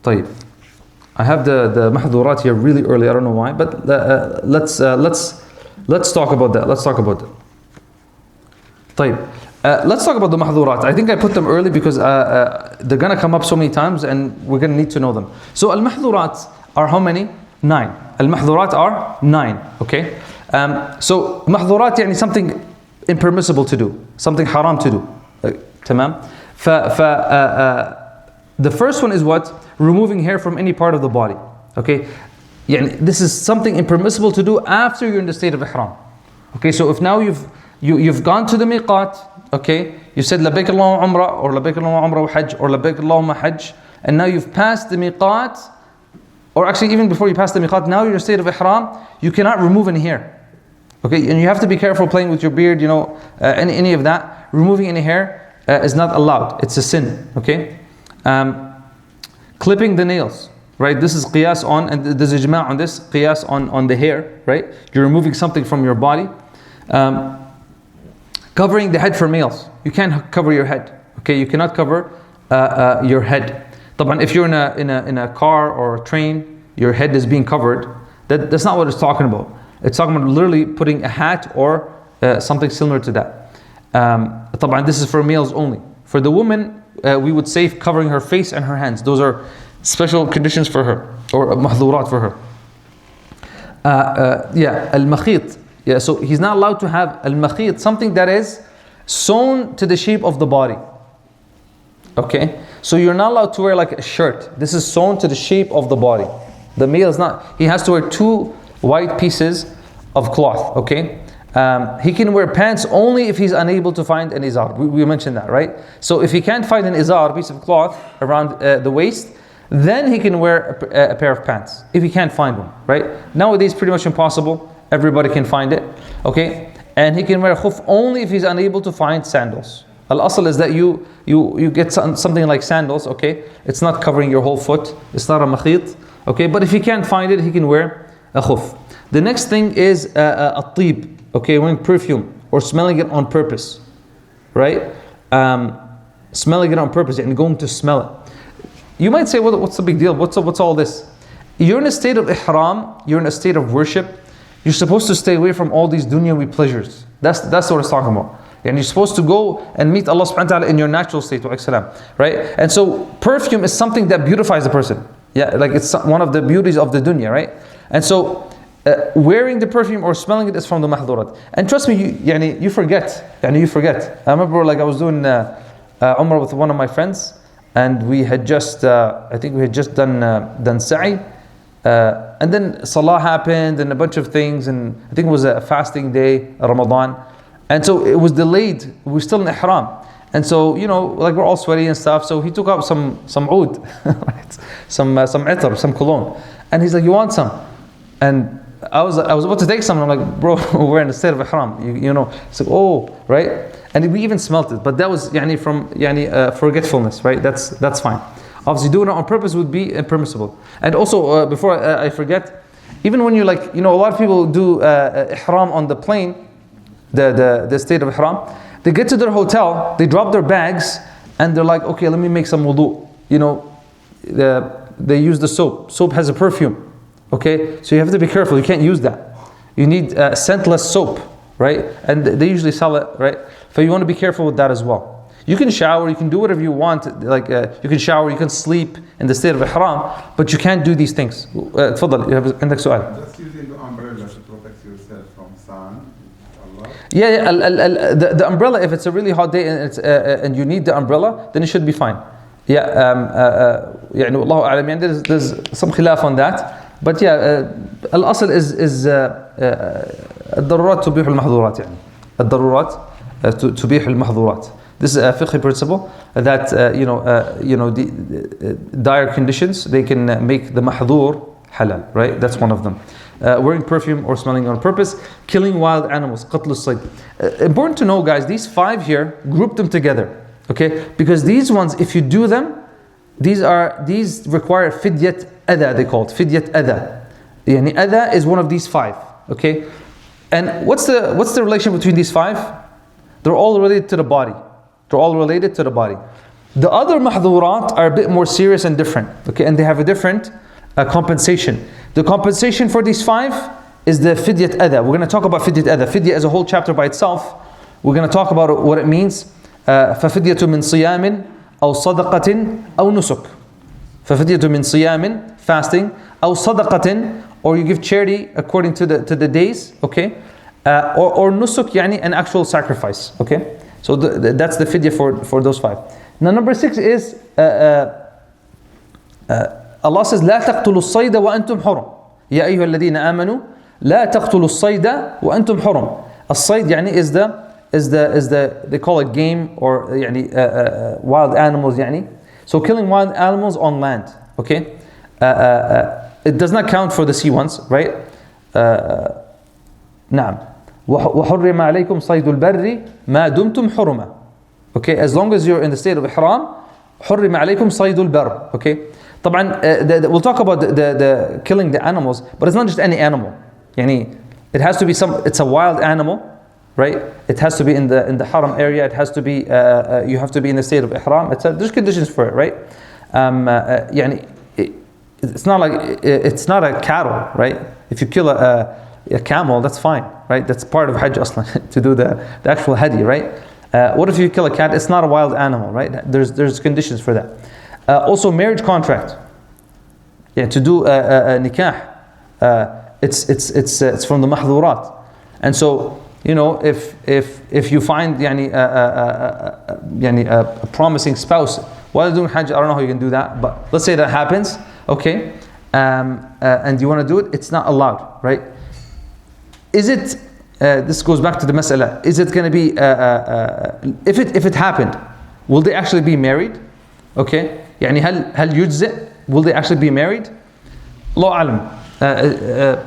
طيب, I have the mahdhurat here really early, I don't know why, but let's talk about that. طيب, let's talk about the mahdhurat. I think I put them early because they're going to come up so many times and we're going to need to know them. So al-mahdhurat are how many? 9. Al-mahdhurat are 9. Okay. So mahdhurat يعني something impermissible to do, something haram to do. تمام. The first one is what? Removing hair from any part of the body. Okay, this is something impermissible to do after you're in the state of ihram. Okay, so if now you've gone to the Meeqat, okay, you said labbaik Allahumma umrah or labbaik Allahumma umrah wa hajj or labbaik Allahumma hajj, and now you've passed the Meeqat, or actually even before you pass the Meeqat, now you're in a state of ihram, you cannot remove any hair. Okay, and you have to be careful playing with your beard, any of that. Removing any hair is not allowed. It's a sin. Okay. Clipping the nails, right? This is qiyas on, and there's ijma' on this, qiyas on the hair, right? You're removing something from your body. Covering the head for males. You can't cover your head. Okay, you cannot cover your head. طبعا, if you're in a car or a train, your head is being covered. That's not what it's talking about. It's talking about literally putting a hat or something similar to that. طبعا, this is for males only. For the woman, we would say covering her face and her hands. Those are special conditions for her, or mahdhurat for her. al-makhit. Yeah, so he's not allowed to have al-makhit, something that is sewn to the shape of the body. Okay, so you're not allowed to wear like a shirt. This is sewn to the shape of the body. The male is not. He has to wear 2 white pieces of cloth. Okay, he can wear pants only if he's unable to find an izar. We mentioned that, right? So if he can't find an izar, piece of cloth around the waist, then he can wear a pair of pants. If he can't find one, right? Nowadays, pretty much impossible. Everybody can find it. Okay, and he can wear a khuf only if he's unable to find sandals. Al-asl is that you get something like sandals, okay? It's not covering your whole foot. It's not a makhit, okay? But if he can't find it, he can wear a khuf. The next thing is a tib, okay? Wearing perfume or smelling it on purpose, right? Smelling it on purpose and going to smell it. You might say, what's the big deal? What's all this? You're in a state of ihram. You're in a state of worship. You're supposed to stay away from all these dunyawi pleasures. That's what it's talking about. And you're supposed to go and meet Allah subhanahu wa ta'ala in your natural state, right? And so perfume is something that beautifies the person. Yeah, like it's one of the beauties of the dunya, right? And so wearing the perfume or smelling it is from the mahdurat. And trust me, you forget. You forget. I remember like I was doing Umrah with one of my friends, and we had just, I think we had just done sa'i. And then Salah happened and a bunch of things, and I think it was a fasting day, Ramadan. And so it was delayed. We were still in ihram. And so, like we're all sweaty and stuff. So he took out some oud, right? Some itar, some cologne. And he's like, you want some? And I was about to take some. And I'm like, bro, we're in the state of ihram. It's like, oh, right? And we even smelt it. But that was from forgetfulness, right? That's fine. Obviously, doing it on purpose would be impermissible. And also, before I forget, even when you're like, a lot of people do ihram on the plane, the state of ihram, they get to their hotel, they drop their bags, and they're like, okay, let me make some wudu. They use the soap. Soap has a perfume. Okay, so you have to be careful. You can't use that. You need scentless soap, right? And they usually sell it, right? So you want to be careful with that as well. You can shower, you can do whatever you want. Like you can shower, you can sleep in the state of ihram, but you can't do these things. تفضل, you have عندك سؤال. Just using the umbrella to protect yourself from sun. Yeah, the umbrella, if it's a really hot day and you need the umbrella, then it should be fine. Yeah, والله أعلم, there's some khilaf on that. But yeah, الأصل is الضرورات تبيح المحظورات يعني. الضرورات تبيح المحظورات. This is a fiqh principle that the dire conditions, they can make the mahdur halal, right? That's one of them. Wearing perfume or smelling on purpose, killing wild animals, qatl as-sayd. Important to know, guys, these 5 here, group them together, okay? Because these ones, if you do them, these require fidyat adha, they call it fidyat adha. Yani adha is one of these 5, okay? And what's the relation between these 5? They're all related to the body. They're all related to the body. The other mahdurat are a bit more serious and different, okay? And they have a different compensation. The compensation for these 5 is the fidyat adha. We're going to talk about fidyat adha. Fidya is a whole chapter by itself. We're going to talk about what it means. فَفِدْيَةٌ مِّن صِيَامٍ أَوْ صَدَقَةٍ أَوْ نُسُكٍ. فَفِدْيَةٌ مِّن صِيَامٍ, fasting, أَوْ صَدَقَةٍ, or you give charity according to the days, okay? Or nusuk, yani an actual sacrifice, okay? So that's the fidya for those 5. Now number 6 is Allah says, لا تقتلوا الصيد وأنتم حرم. يا أيها الذين آمنوا لا تقتلوا الصيد وأنتم حرم. الصيد يعني is the they call it game or يعني wild animals يعني. So killing wild animals on land, okay? It does not count for the sea ones, right? نعم. وحرم عليكم صيد البر ما دمتم حرما. Okay, as long as you're in the state of ihram, حرم عليكم صيد البر. Okay. طبعا we'll talk about the killing the animals, but it's not just any animal. يعني it has to be it's a wild animal, right? It has to be in the haram area. It has to be you have to be in the state of ihram. There's conditions for it, right? يعني it's not a cattle, right? If you kill a camel, that's fine, right? That's part of Hajj aslan, to do the actual hadi, right? What if you kill a cat? It's not a wild animal, right? There's conditions for that. Also, marriage contract. Yeah, to do a nikah. it's from the mahdurat. And so, if you find a promising spouse while doing Hajj, I don't know how you can do that, but let's say that happens, okay, and you want to do it, it's not allowed, right? Is it? This goes back to the mas'ala. Is it going to be if it happened, will they actually be married? Okay, يعني هل يجزئ? Will they actually be married? Allah alam.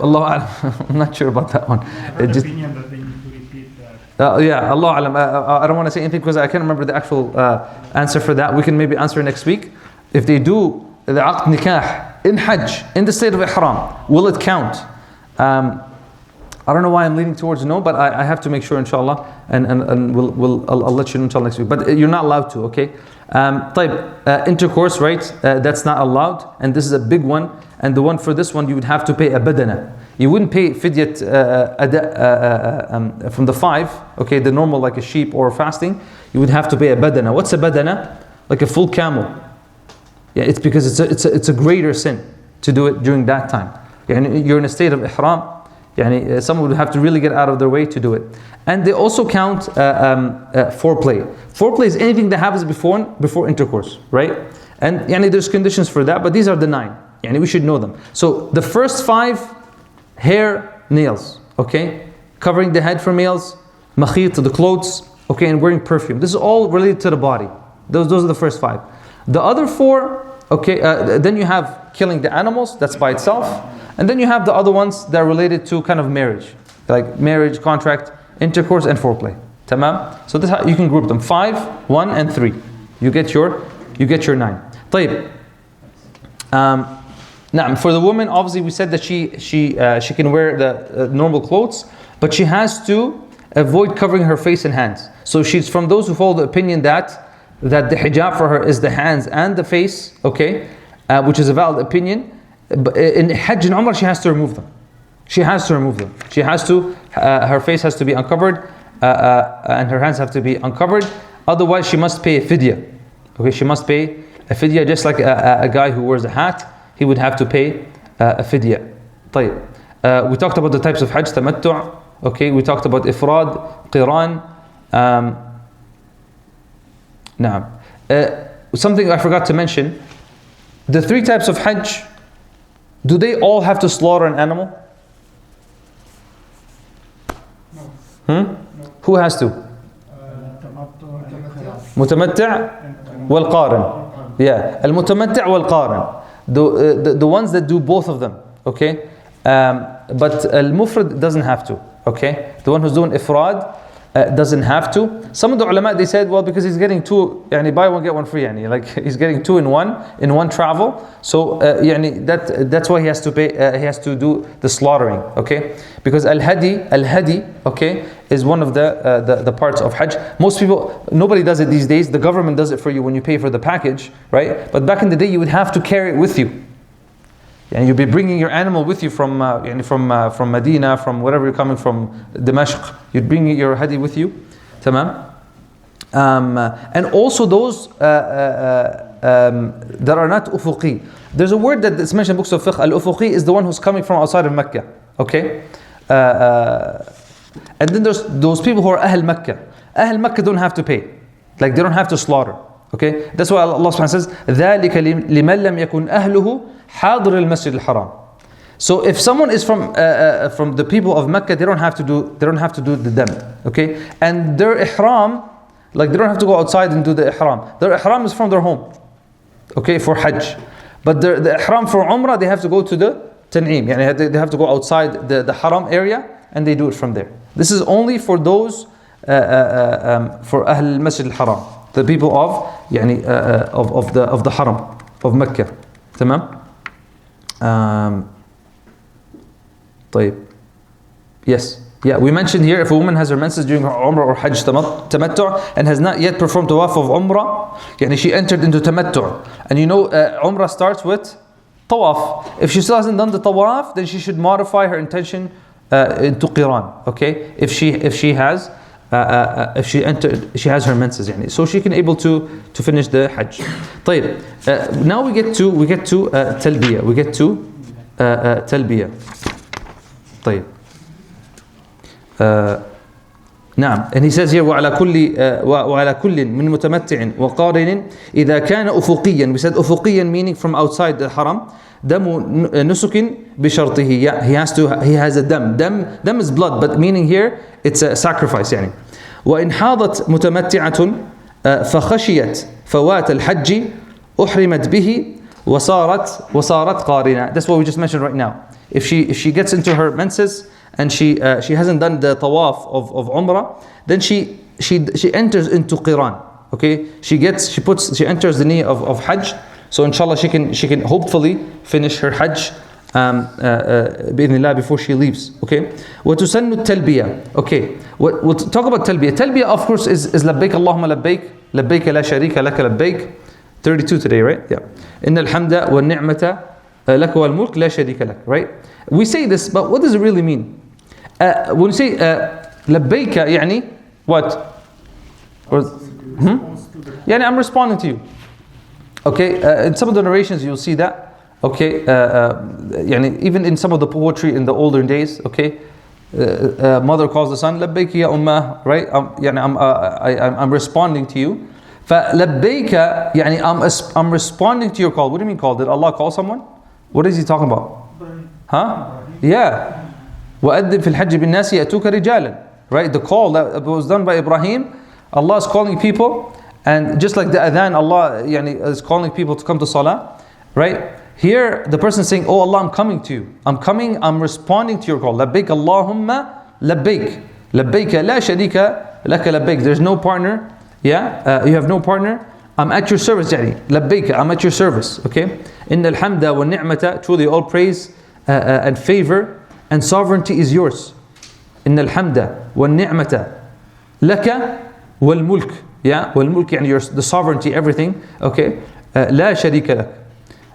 Allah alam. I'm not sure about that one. Opinion that they need to repeat that. Yeah, Allah alam. I don't want to say anything because I can't remember the actual answer for that. We can maybe answer next week. If they do the aqd nikah in Hajj, in the state of Ihram, will it count? I don't know why I'm leaning towards no, but I have to make sure, inshallah, and I'll let you know, inshallah, next week. But you're not allowed to, okay? Intercourse, right? That's not allowed, and this is a big one. And the one for this one, you would have to pay a badana. You wouldn't pay fidyat from the 5, okay, the normal like a sheep or fasting. You would have to pay a badana. What's a badana? Like a full camel. Yeah, it's because it's a greater sin to do it during that time. You're in a state of ihram. Someone would have to really get out of their way to do it. And they also count foreplay. Foreplay is anything that happens before intercourse, right? And there's conditions for that, but these are the 9. We should know them. So the first 5, hair, nails, okay? Covering the head for males, makhit, the clothes, okay, and wearing perfume. This is all related to the body. Those are the first 5. The other 4, okay, then you have killing the animals, that's by itself. And then you have the other ones that are related to kind of marriage, like marriage, contract, intercourse, and foreplay. Tamam? So this how you can group them: 5, 1, and 3. You get your 9. طيب. Now, for the woman, obviously we said that she can wear the normal clothes, but she has to avoid covering her face and hands. So she's from those who follow the opinion that the hijab for her is the hands and the face, okay, which is a valid opinion. But in Hajj and Umrah, she has to remove them. She has to, her face has to be uncovered, and her hands have to be uncovered. Otherwise, she must pay a fidya. Okay, she must pay a fidya, just like a guy who wears a hat, he would have to pay a fidya. طيب. We talked about the types of Hajj, Tamattu. Okay, we talked about Ifrad, Qiran. Something I forgot to mention. The 3 types of Hajj, do they all have to slaughter an animal? No. Who has to? Mutamattu' wal qarin. Yeah, al-mutamattu' wal qarin. The ones that do both of them, okay? But al-mufrad doesn't have to, okay? The one who's doing ifrad doesn't have to. Some of the ulama, they said, well, because he's getting 2, buy one get one free, like he's getting 2 in one travel. So that's why he has to pay. He has to do the slaughtering, okay? Because al-hadi, okay, is one of the parts of Hajj. Most people, nobody does it these days. The government does it for you when you pay for the package, right? But back in the day, you would have to carry it with you. And you'll be bringing your animal with you from Medina, from wherever you're coming from, Damascus. You'd bring your hadi with you, tamam. And also those that are not ufuqi. There's a word that is mentioned in books of fiqh. Al-ufuqi is the one who's coming from outside of Mecca, okay. And then there's those people who are Ahl Mecca. Ahl Mecca don't have to pay, like they don't have to slaughter. Okay, that's why Allah subhanahu wa ta'ala says, ذَلِكَ لِمَنْ لَمْ يَكُنْ أَهْلُهُ حَاضِرِ الْمَسْجِدِ الْحَرَامِ. So if someone is from the people of Mecca, they don't have to do the dam. Okay, and their ihram, like they don't have to go outside and do the ihram. Their ihram is from their home. Okay, for Hajj, but the ihram for Umrah, they have to go to the Tan'im. They have to go outside the Haram area and they do it from there. This is only for those for Ahl Masjid al-Haram, the people of the Haram of Mecca. تمام. طيب. Yes. Yeah, we mentioned here if a woman has her menses during her Umrah or Hajj Tamattu' and has not yet performed Tawaf of Umrah, she entered into Tamattu'. And Umrah starts with Tawaf. If she still hasn't done the Tawaf, then she should modify her intention into Qiran. Okay? If she has her menses, so she can able to finish the Hajj. طيب. Now we get to Talbiyah. We get to Talbiyah. طيب. نعم. And he says here وعلى كل من متمتع وقارن إذا كان أفقيا. We said أفقيا meaning from outside the haram. دم نسك بشرطه. Yeah, he has a dam is blood, but meaning here it's a sacrifice يعني. وإن حاضت متمتعة فخشيت فوات الحج أحرمت به وصارت قارنة. That's what we just mentioned right now. If she gets into her menses and she hasn't done the tawaf of Umrah, then she enters into Qiran. Okay, she enters the niyyah of Hajj. So inshallah she can hopefully finish her Hajj بإذن before she leaves. Okay. وتسن التلبية. Okay. We'll talk about Talbiyah. Talbiyah of course is لبيك اللهم لبيك لبيك لا شريك لك لبيك. 32 today, right? Yeah. إن الحمد والنعمة لك والملك لا شريك لك. Right? We say this, but what does it really mean? When we say لبيك يعني what? يعني I'm responding to you. Okay, in some of the narrations you'll see that. Okay, يعني even in some of the poetry in the older days. Okay, mother calls the son لبيك يا أمه, right? يعني I'm responding to you. فلبيك يعني I'm responding to your call. What do you mean call? Did Allah call someone? What is he talking about? Huh? Yeah. وأذن في الحج بالناس يأتوك رجالا. Right? The call that was done by Ibrahim. Allah is calling people. And just like the adhan, Allah is calling people to come to salah, right? Here, the person is saying, oh Allah, I'm coming to you. I'm responding to your call. Labbaik Allahumma labbaik. Labbaik la sharika laka labbaik. There's no partner. Yeah, you have no partner. I'm at your service, Labbaik, I'm at your service. Okay? Inna alhamda wa ni'mata. Truly all praise and favor and sovereignty is yours. Inna alhamda wa ni'mata laka wal mulk. Yeah, والملك يعني the sovereignty, everything. Okay, لا شريك لك.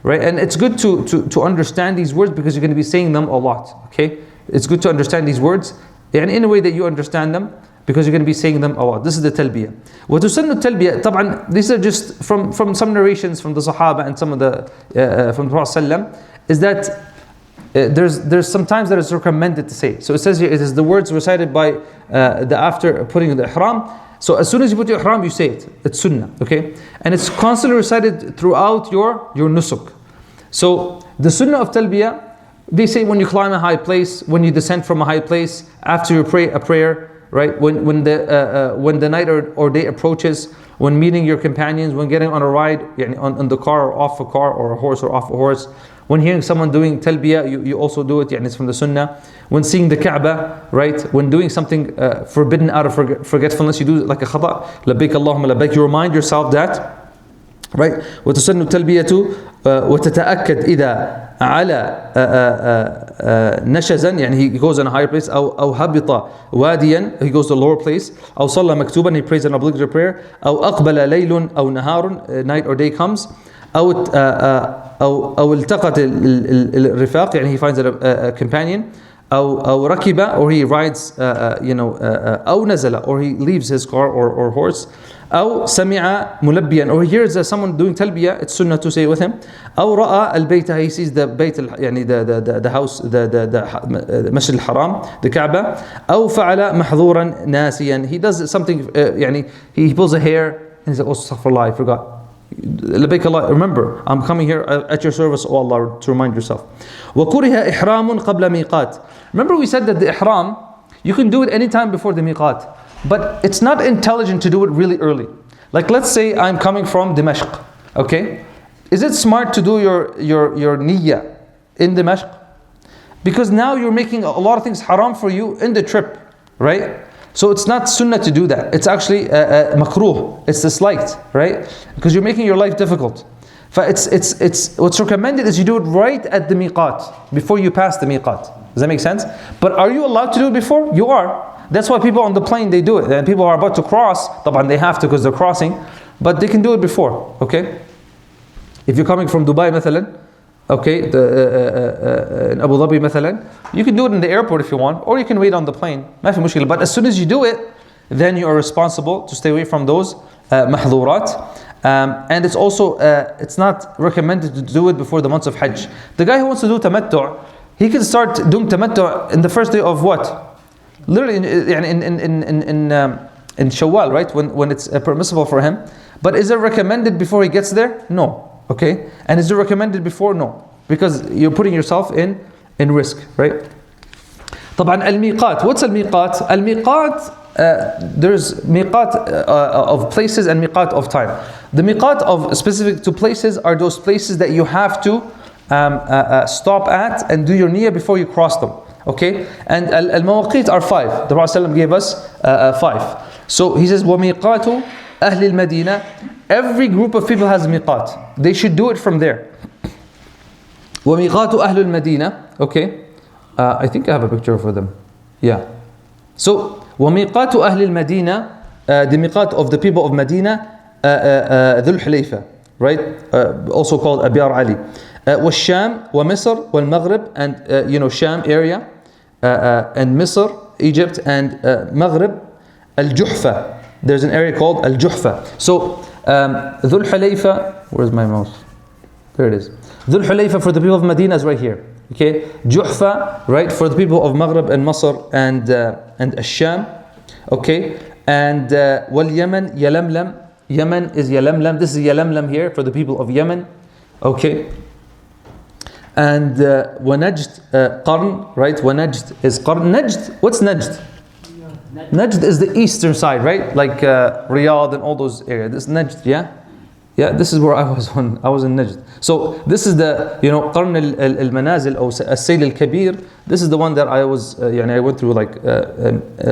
Right, and it's good to understand these words because you're going to be saying them a lot. Okay, it's good to understand these words and in a way that you understand them because you're going to be saying them a lot. This is the talbiyah. وتسن التلبية. طبعا these are just from some narrations from the Sahaba and some of the from the Prophet ﷺ, is that there's sometimes that is recommended to say. So it says here it is the words recited by the after putting the ihram. So as soon as you put your ihram, you say it. It's sunnah, okay? And it's constantly recited throughout your nusuk. So the sunnah of talbiyah, they say when you climb a high place, when you descend from a high place, after you pray a prayer, right? When the night or day approaches, when meeting your companions, when getting on a ride, on the car or off a car or a horse or off a horse, when hearing someone doing talbiyah, you also do it, it's from the sunnah. When seeing the Kaaba, right? When doing something forbidden out of forgetfulness, you do it like a khata. Labbaik Allahumma labbaik. You remind yourself that, right? وتسن التلبية وتتأكد إذا على نشزا, he goes in a higher place, أو هبط واديا, he goes to a lower place, أو صلى مكتوبا, he prays an obligatory prayer, أو أقبل ليل أو نهار, night or day comes, أو التقط الرفاق, he finds a companion, أو ركب, or he rides, أو نزل, or he leaves his car or horse, أو سمع ملبيا, or he hears someone doing talbiyah, it's sunnah to say it with him, أو رأى البيت, he sees the بيت, the house, the Masjid al-Haram, the Kaaba, أو فعل محظورا ناسيا, he does something, he pulls a hair, and he says, oh astaghfirullah, I forgot. لبيك Allah, remember, I'm coming here at your service, oh Allah, to remind yourself. وَكُرِهَ إِحْرَامٌ قَبْلَ مِيقَات. Remember we said that the ihram, you can do it anytime before the miqat, but it's not intelligent to do it really early. Like let's say I'm coming from Dimashq, okay? Is it smart to do your niyyah in Dimashq? Because now you're making a lot of things haram for you in the trip, right? So it's not sunnah to do that. It's actually makruh. It's disliked, right? Because you're making your life difficult. It's what's recommended is you do it right at the miqat, before you pass the miqat. Does that make sense? But are you allowed to do it before? You are. That's why people on the plane, they do it. And people are about to cross, طبعا they have to because they're crossing, but they can do it before, okay? If you're coming from Dubai مثلا, okay, in Abu Dhabi مثلا, you can do it in the airport if you want, or you can wait on the plane. ما في مشكلة. But as soon as you do it, then you are responsible to stay away from those محظورات. And it's also, it's not recommended to do it before the months of Hajj. The guy who wants to do Tamattu, he can start doing tamattu in the first day of what? Literally in Shawwal, right? When it's permissible for him. But is it recommended before he gets there? No. Okay? And is it recommended before? No. Because you're putting yourself in risk, right? طبعا الميقات. What's الميقات? الميقات, there's miqat of places and miqat of time. The miqat of specific to places are those places that you have to stop at and do your niyyah before you cross them. Okay? And al-mawaqit are 5. The Prophet ﷺ gave us 5. So he says, وَمِيقَاتُ أَهْلِ الْمَدِينَةِ. Every group of people has miqat. They should do it from there. وَمِيقَاتُ أَهْلِ الْمَدِينَةِ. Okay? I think I have a picture for them. Yeah. So, وَمِيقَاتُ أَهْلِ الْمَدِينَةِ, the miqat of the people of Medina, ذُو الْحُلَيْفَةِ, right? Also called Abiyar Ali. والشام ومصر والمغرب, and Sham area, and Misr, Egypt, and Maghrib, Al-Juhfa. There's an area called Al-Juhfa. So, Dhul Hulayfa, where's my mouse? There it is. Dhul Hulayfa for the people of Medina is right here. Okay, Juhfa, right, for the people of Maghrib and Masr and Ash-Sham. Okay, and Wal Yemen, Yalamlam. Yemen is Yalamlam. This is Yalamlam here for the people of Yemen. Okay. And Najd, Qarn, right? Najd is Qarn. Najd, what's Najd? Najd is the eastern side, right? Like Riyadh and all those areas. This is Najd, yeah? Yeah, this is where I was when I was in Najd. So this is the, Qarn al-Manazil or As-Sayl al-Kabir. This is the one that I was, I went through like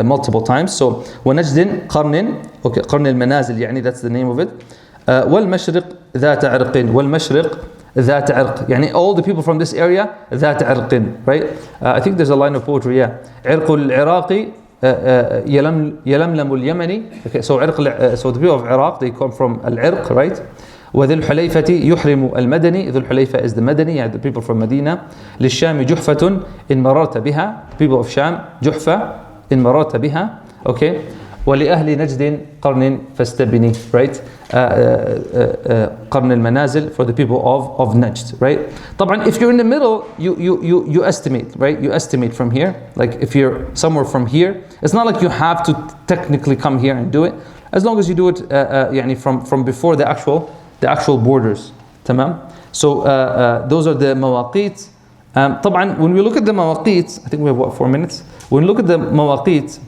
multiple times. So وَنَجْدٍ قَرْنٍ, okay, Qarn al-Manazil, that's the name of it. وَالْمَشْرِقْ ذَاتَ عِرْقٍ وَالْمَشْرِقْ ذات عرق, all the people from this area ذات عرق, right? I think there's a line of poetry, yeah. عرق العراقي يلملم اليمني. Okay, so so the people of Iraq, they come from al-Irq, right? وذي الحليفة يحرم المدني. ذو الحليفة is the Madani, the people from Medina. للشام جحفة إن مررت بها, people of Sham, جحفة إن مررت بها. Okay. ولأهل نجد قرن فاستبني, right? قرن المنازل for the people of Najd, right? طبعا if you're in the middle, you estimate, right? You estimate from here. Like if you're somewhere from here, it's not like you have to technically come here and do it. As long as you do it from before the actual borders. تمام? So those are the mawaqit. طبعا when we look at the mawaqit, I think we have 4 minutes. When we look at the mawaqit,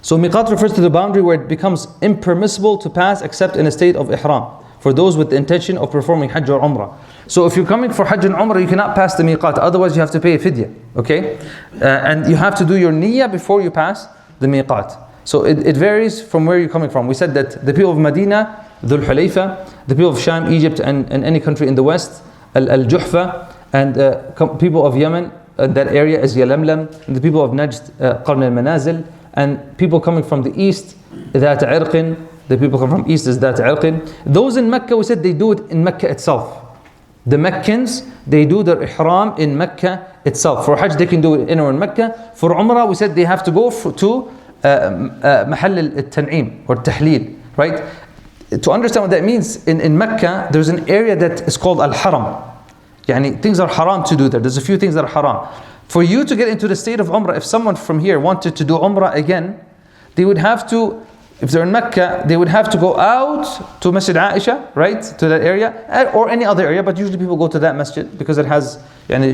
so miqat refers to the boundary where it becomes impermissible to pass except in a state of ihram, for those with the intention of performing Hajj or Umrah. So if you're coming for Hajj and Umrah, you cannot pass the miqat, otherwise you have to pay a fidya, okay? And you have to do your niyyah before you pass the miqat. So it varies from where you're coming from. We said that the people of Medina, Dhul Hulayfa, the people of Sham, Egypt, and any country in the west, Al-Juhfa, and people of Yemen, that area is Yalamlam, and the people of Najd, Qarn al-Manazil, and people coming from the east, ذات عرق, the people come from east is ذات عرق. Those in Mecca, we said they do it in Mecca itself. The Meccans, they do their ihram in Mecca itself. For Hajj, they can do it anywhere in Mecca. For Umrah, we said they have to go to محل التنعيم or tahleel, right? To understand what that means, in Mecca, there's an area that is called Al-Haram. Things are haram to do there. There's a few things that are haram. For you to get into the state of Umrah, if someone from here wanted to do Umrah again, they would have to, if they're in Mecca, they would have to go out to Masjid Aisha, right? To that area, or any other area, but usually people go to that masjid because it has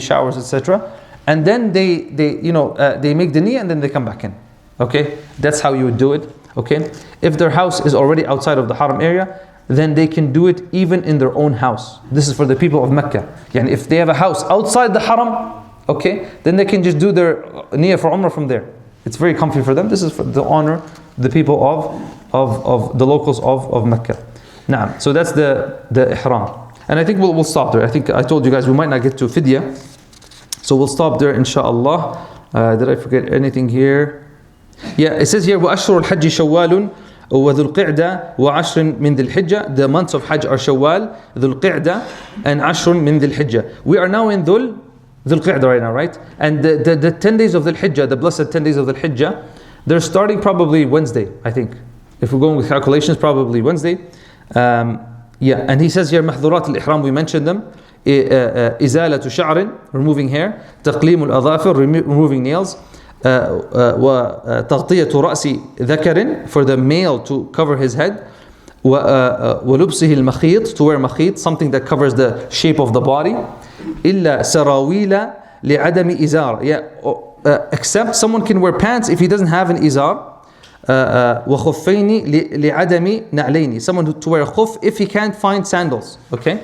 showers, etc. And then they make the niyyah and then they come back in. Okay? That's how you would do it. Okay? If their house is already outside of the Haram area, then they can do it even in their own house. This is for the people of Mecca. If they have a house outside the Haram, okay, then they can just do their niyyah for Umrah from there. It's very comfy for them. This is for the honor, the people of the locals of Mecca. Nah, so that's the ihram. And I think we'll stop there. I think I told you guys we might not get to fidya. So we'll stop there, inshallah. Did I forget anything here? Yeah, it says here, وَأَشْهُرُ الْحَجِّ شَوَّالٌ وَذُو الْقِعْدَةِ وَعَشْرٍ مِنْ ذِي الْحِجَّةِ. The months of Hajj are Shawwal, ذُو الْقِعْدَةِ, and عَشْرٌ مِنْ ذِي الْحِجَّةِ. We are now in Dhul Qa'dah right now, right? And the 10 days of Dhul Hijjah, the blessed 10 days of Dhul Hijjah, they're starting probably Wednesday, I think. If we're going with calculations, probably Wednesday. And he says here, محظورات الإحرام, we mentioned them. إزالة شعر, removing hair, تقليم الأظافر, removing nails, وتغطية رأس ذكر, for the male to cover his head, ولبسه المخيط, to wear مخيط, something that covers the shape of the body, إلا سراويل لعدم إزار, except someone can wear pants if he doesn't have an izar, وخفين لعدم نعلين, someone to wear khuf if he can't find sandals, okay.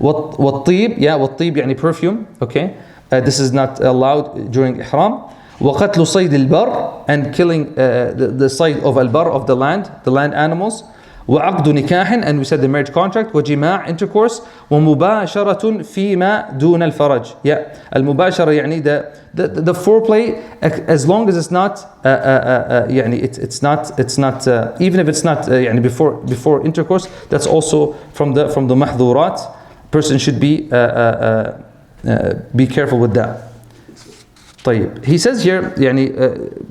والطيب, والطيب يعني perfume, okay. This is not allowed during ihram. وقتل صيد البر, and killing the side of البر, of the land animals. وعقد نكاح, and we said the marriage contract. وجماع, intercourse. ومباشرة فيما دون الفرج. المباشرة يعني the foreplay, as long as it's not يعني it's not even if it's not يعني before intercourse, that's also from the محظورات. Person should be careful with that. طيب, he says here يعني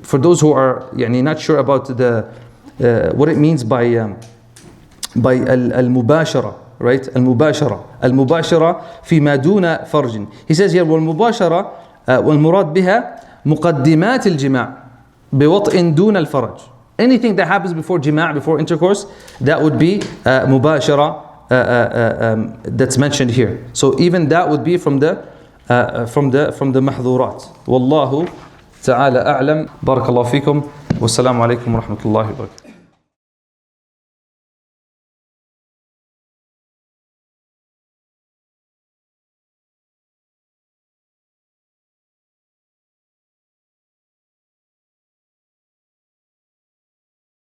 for those who are يعني not sure about the what it means by المباشرة, right? المباشرة فيما دون فرج. He says here والمباشرة والمراد بها مقدمات الجماع بوطء دون الفرج. Anything that happens before جماع, before intercourse, that would be مباشرة that's mentioned here. So even that would be from the محظورات. والله تعالى أعلم. بارك الله فيكم والسلام عليكم ورحمة الله وبركاته.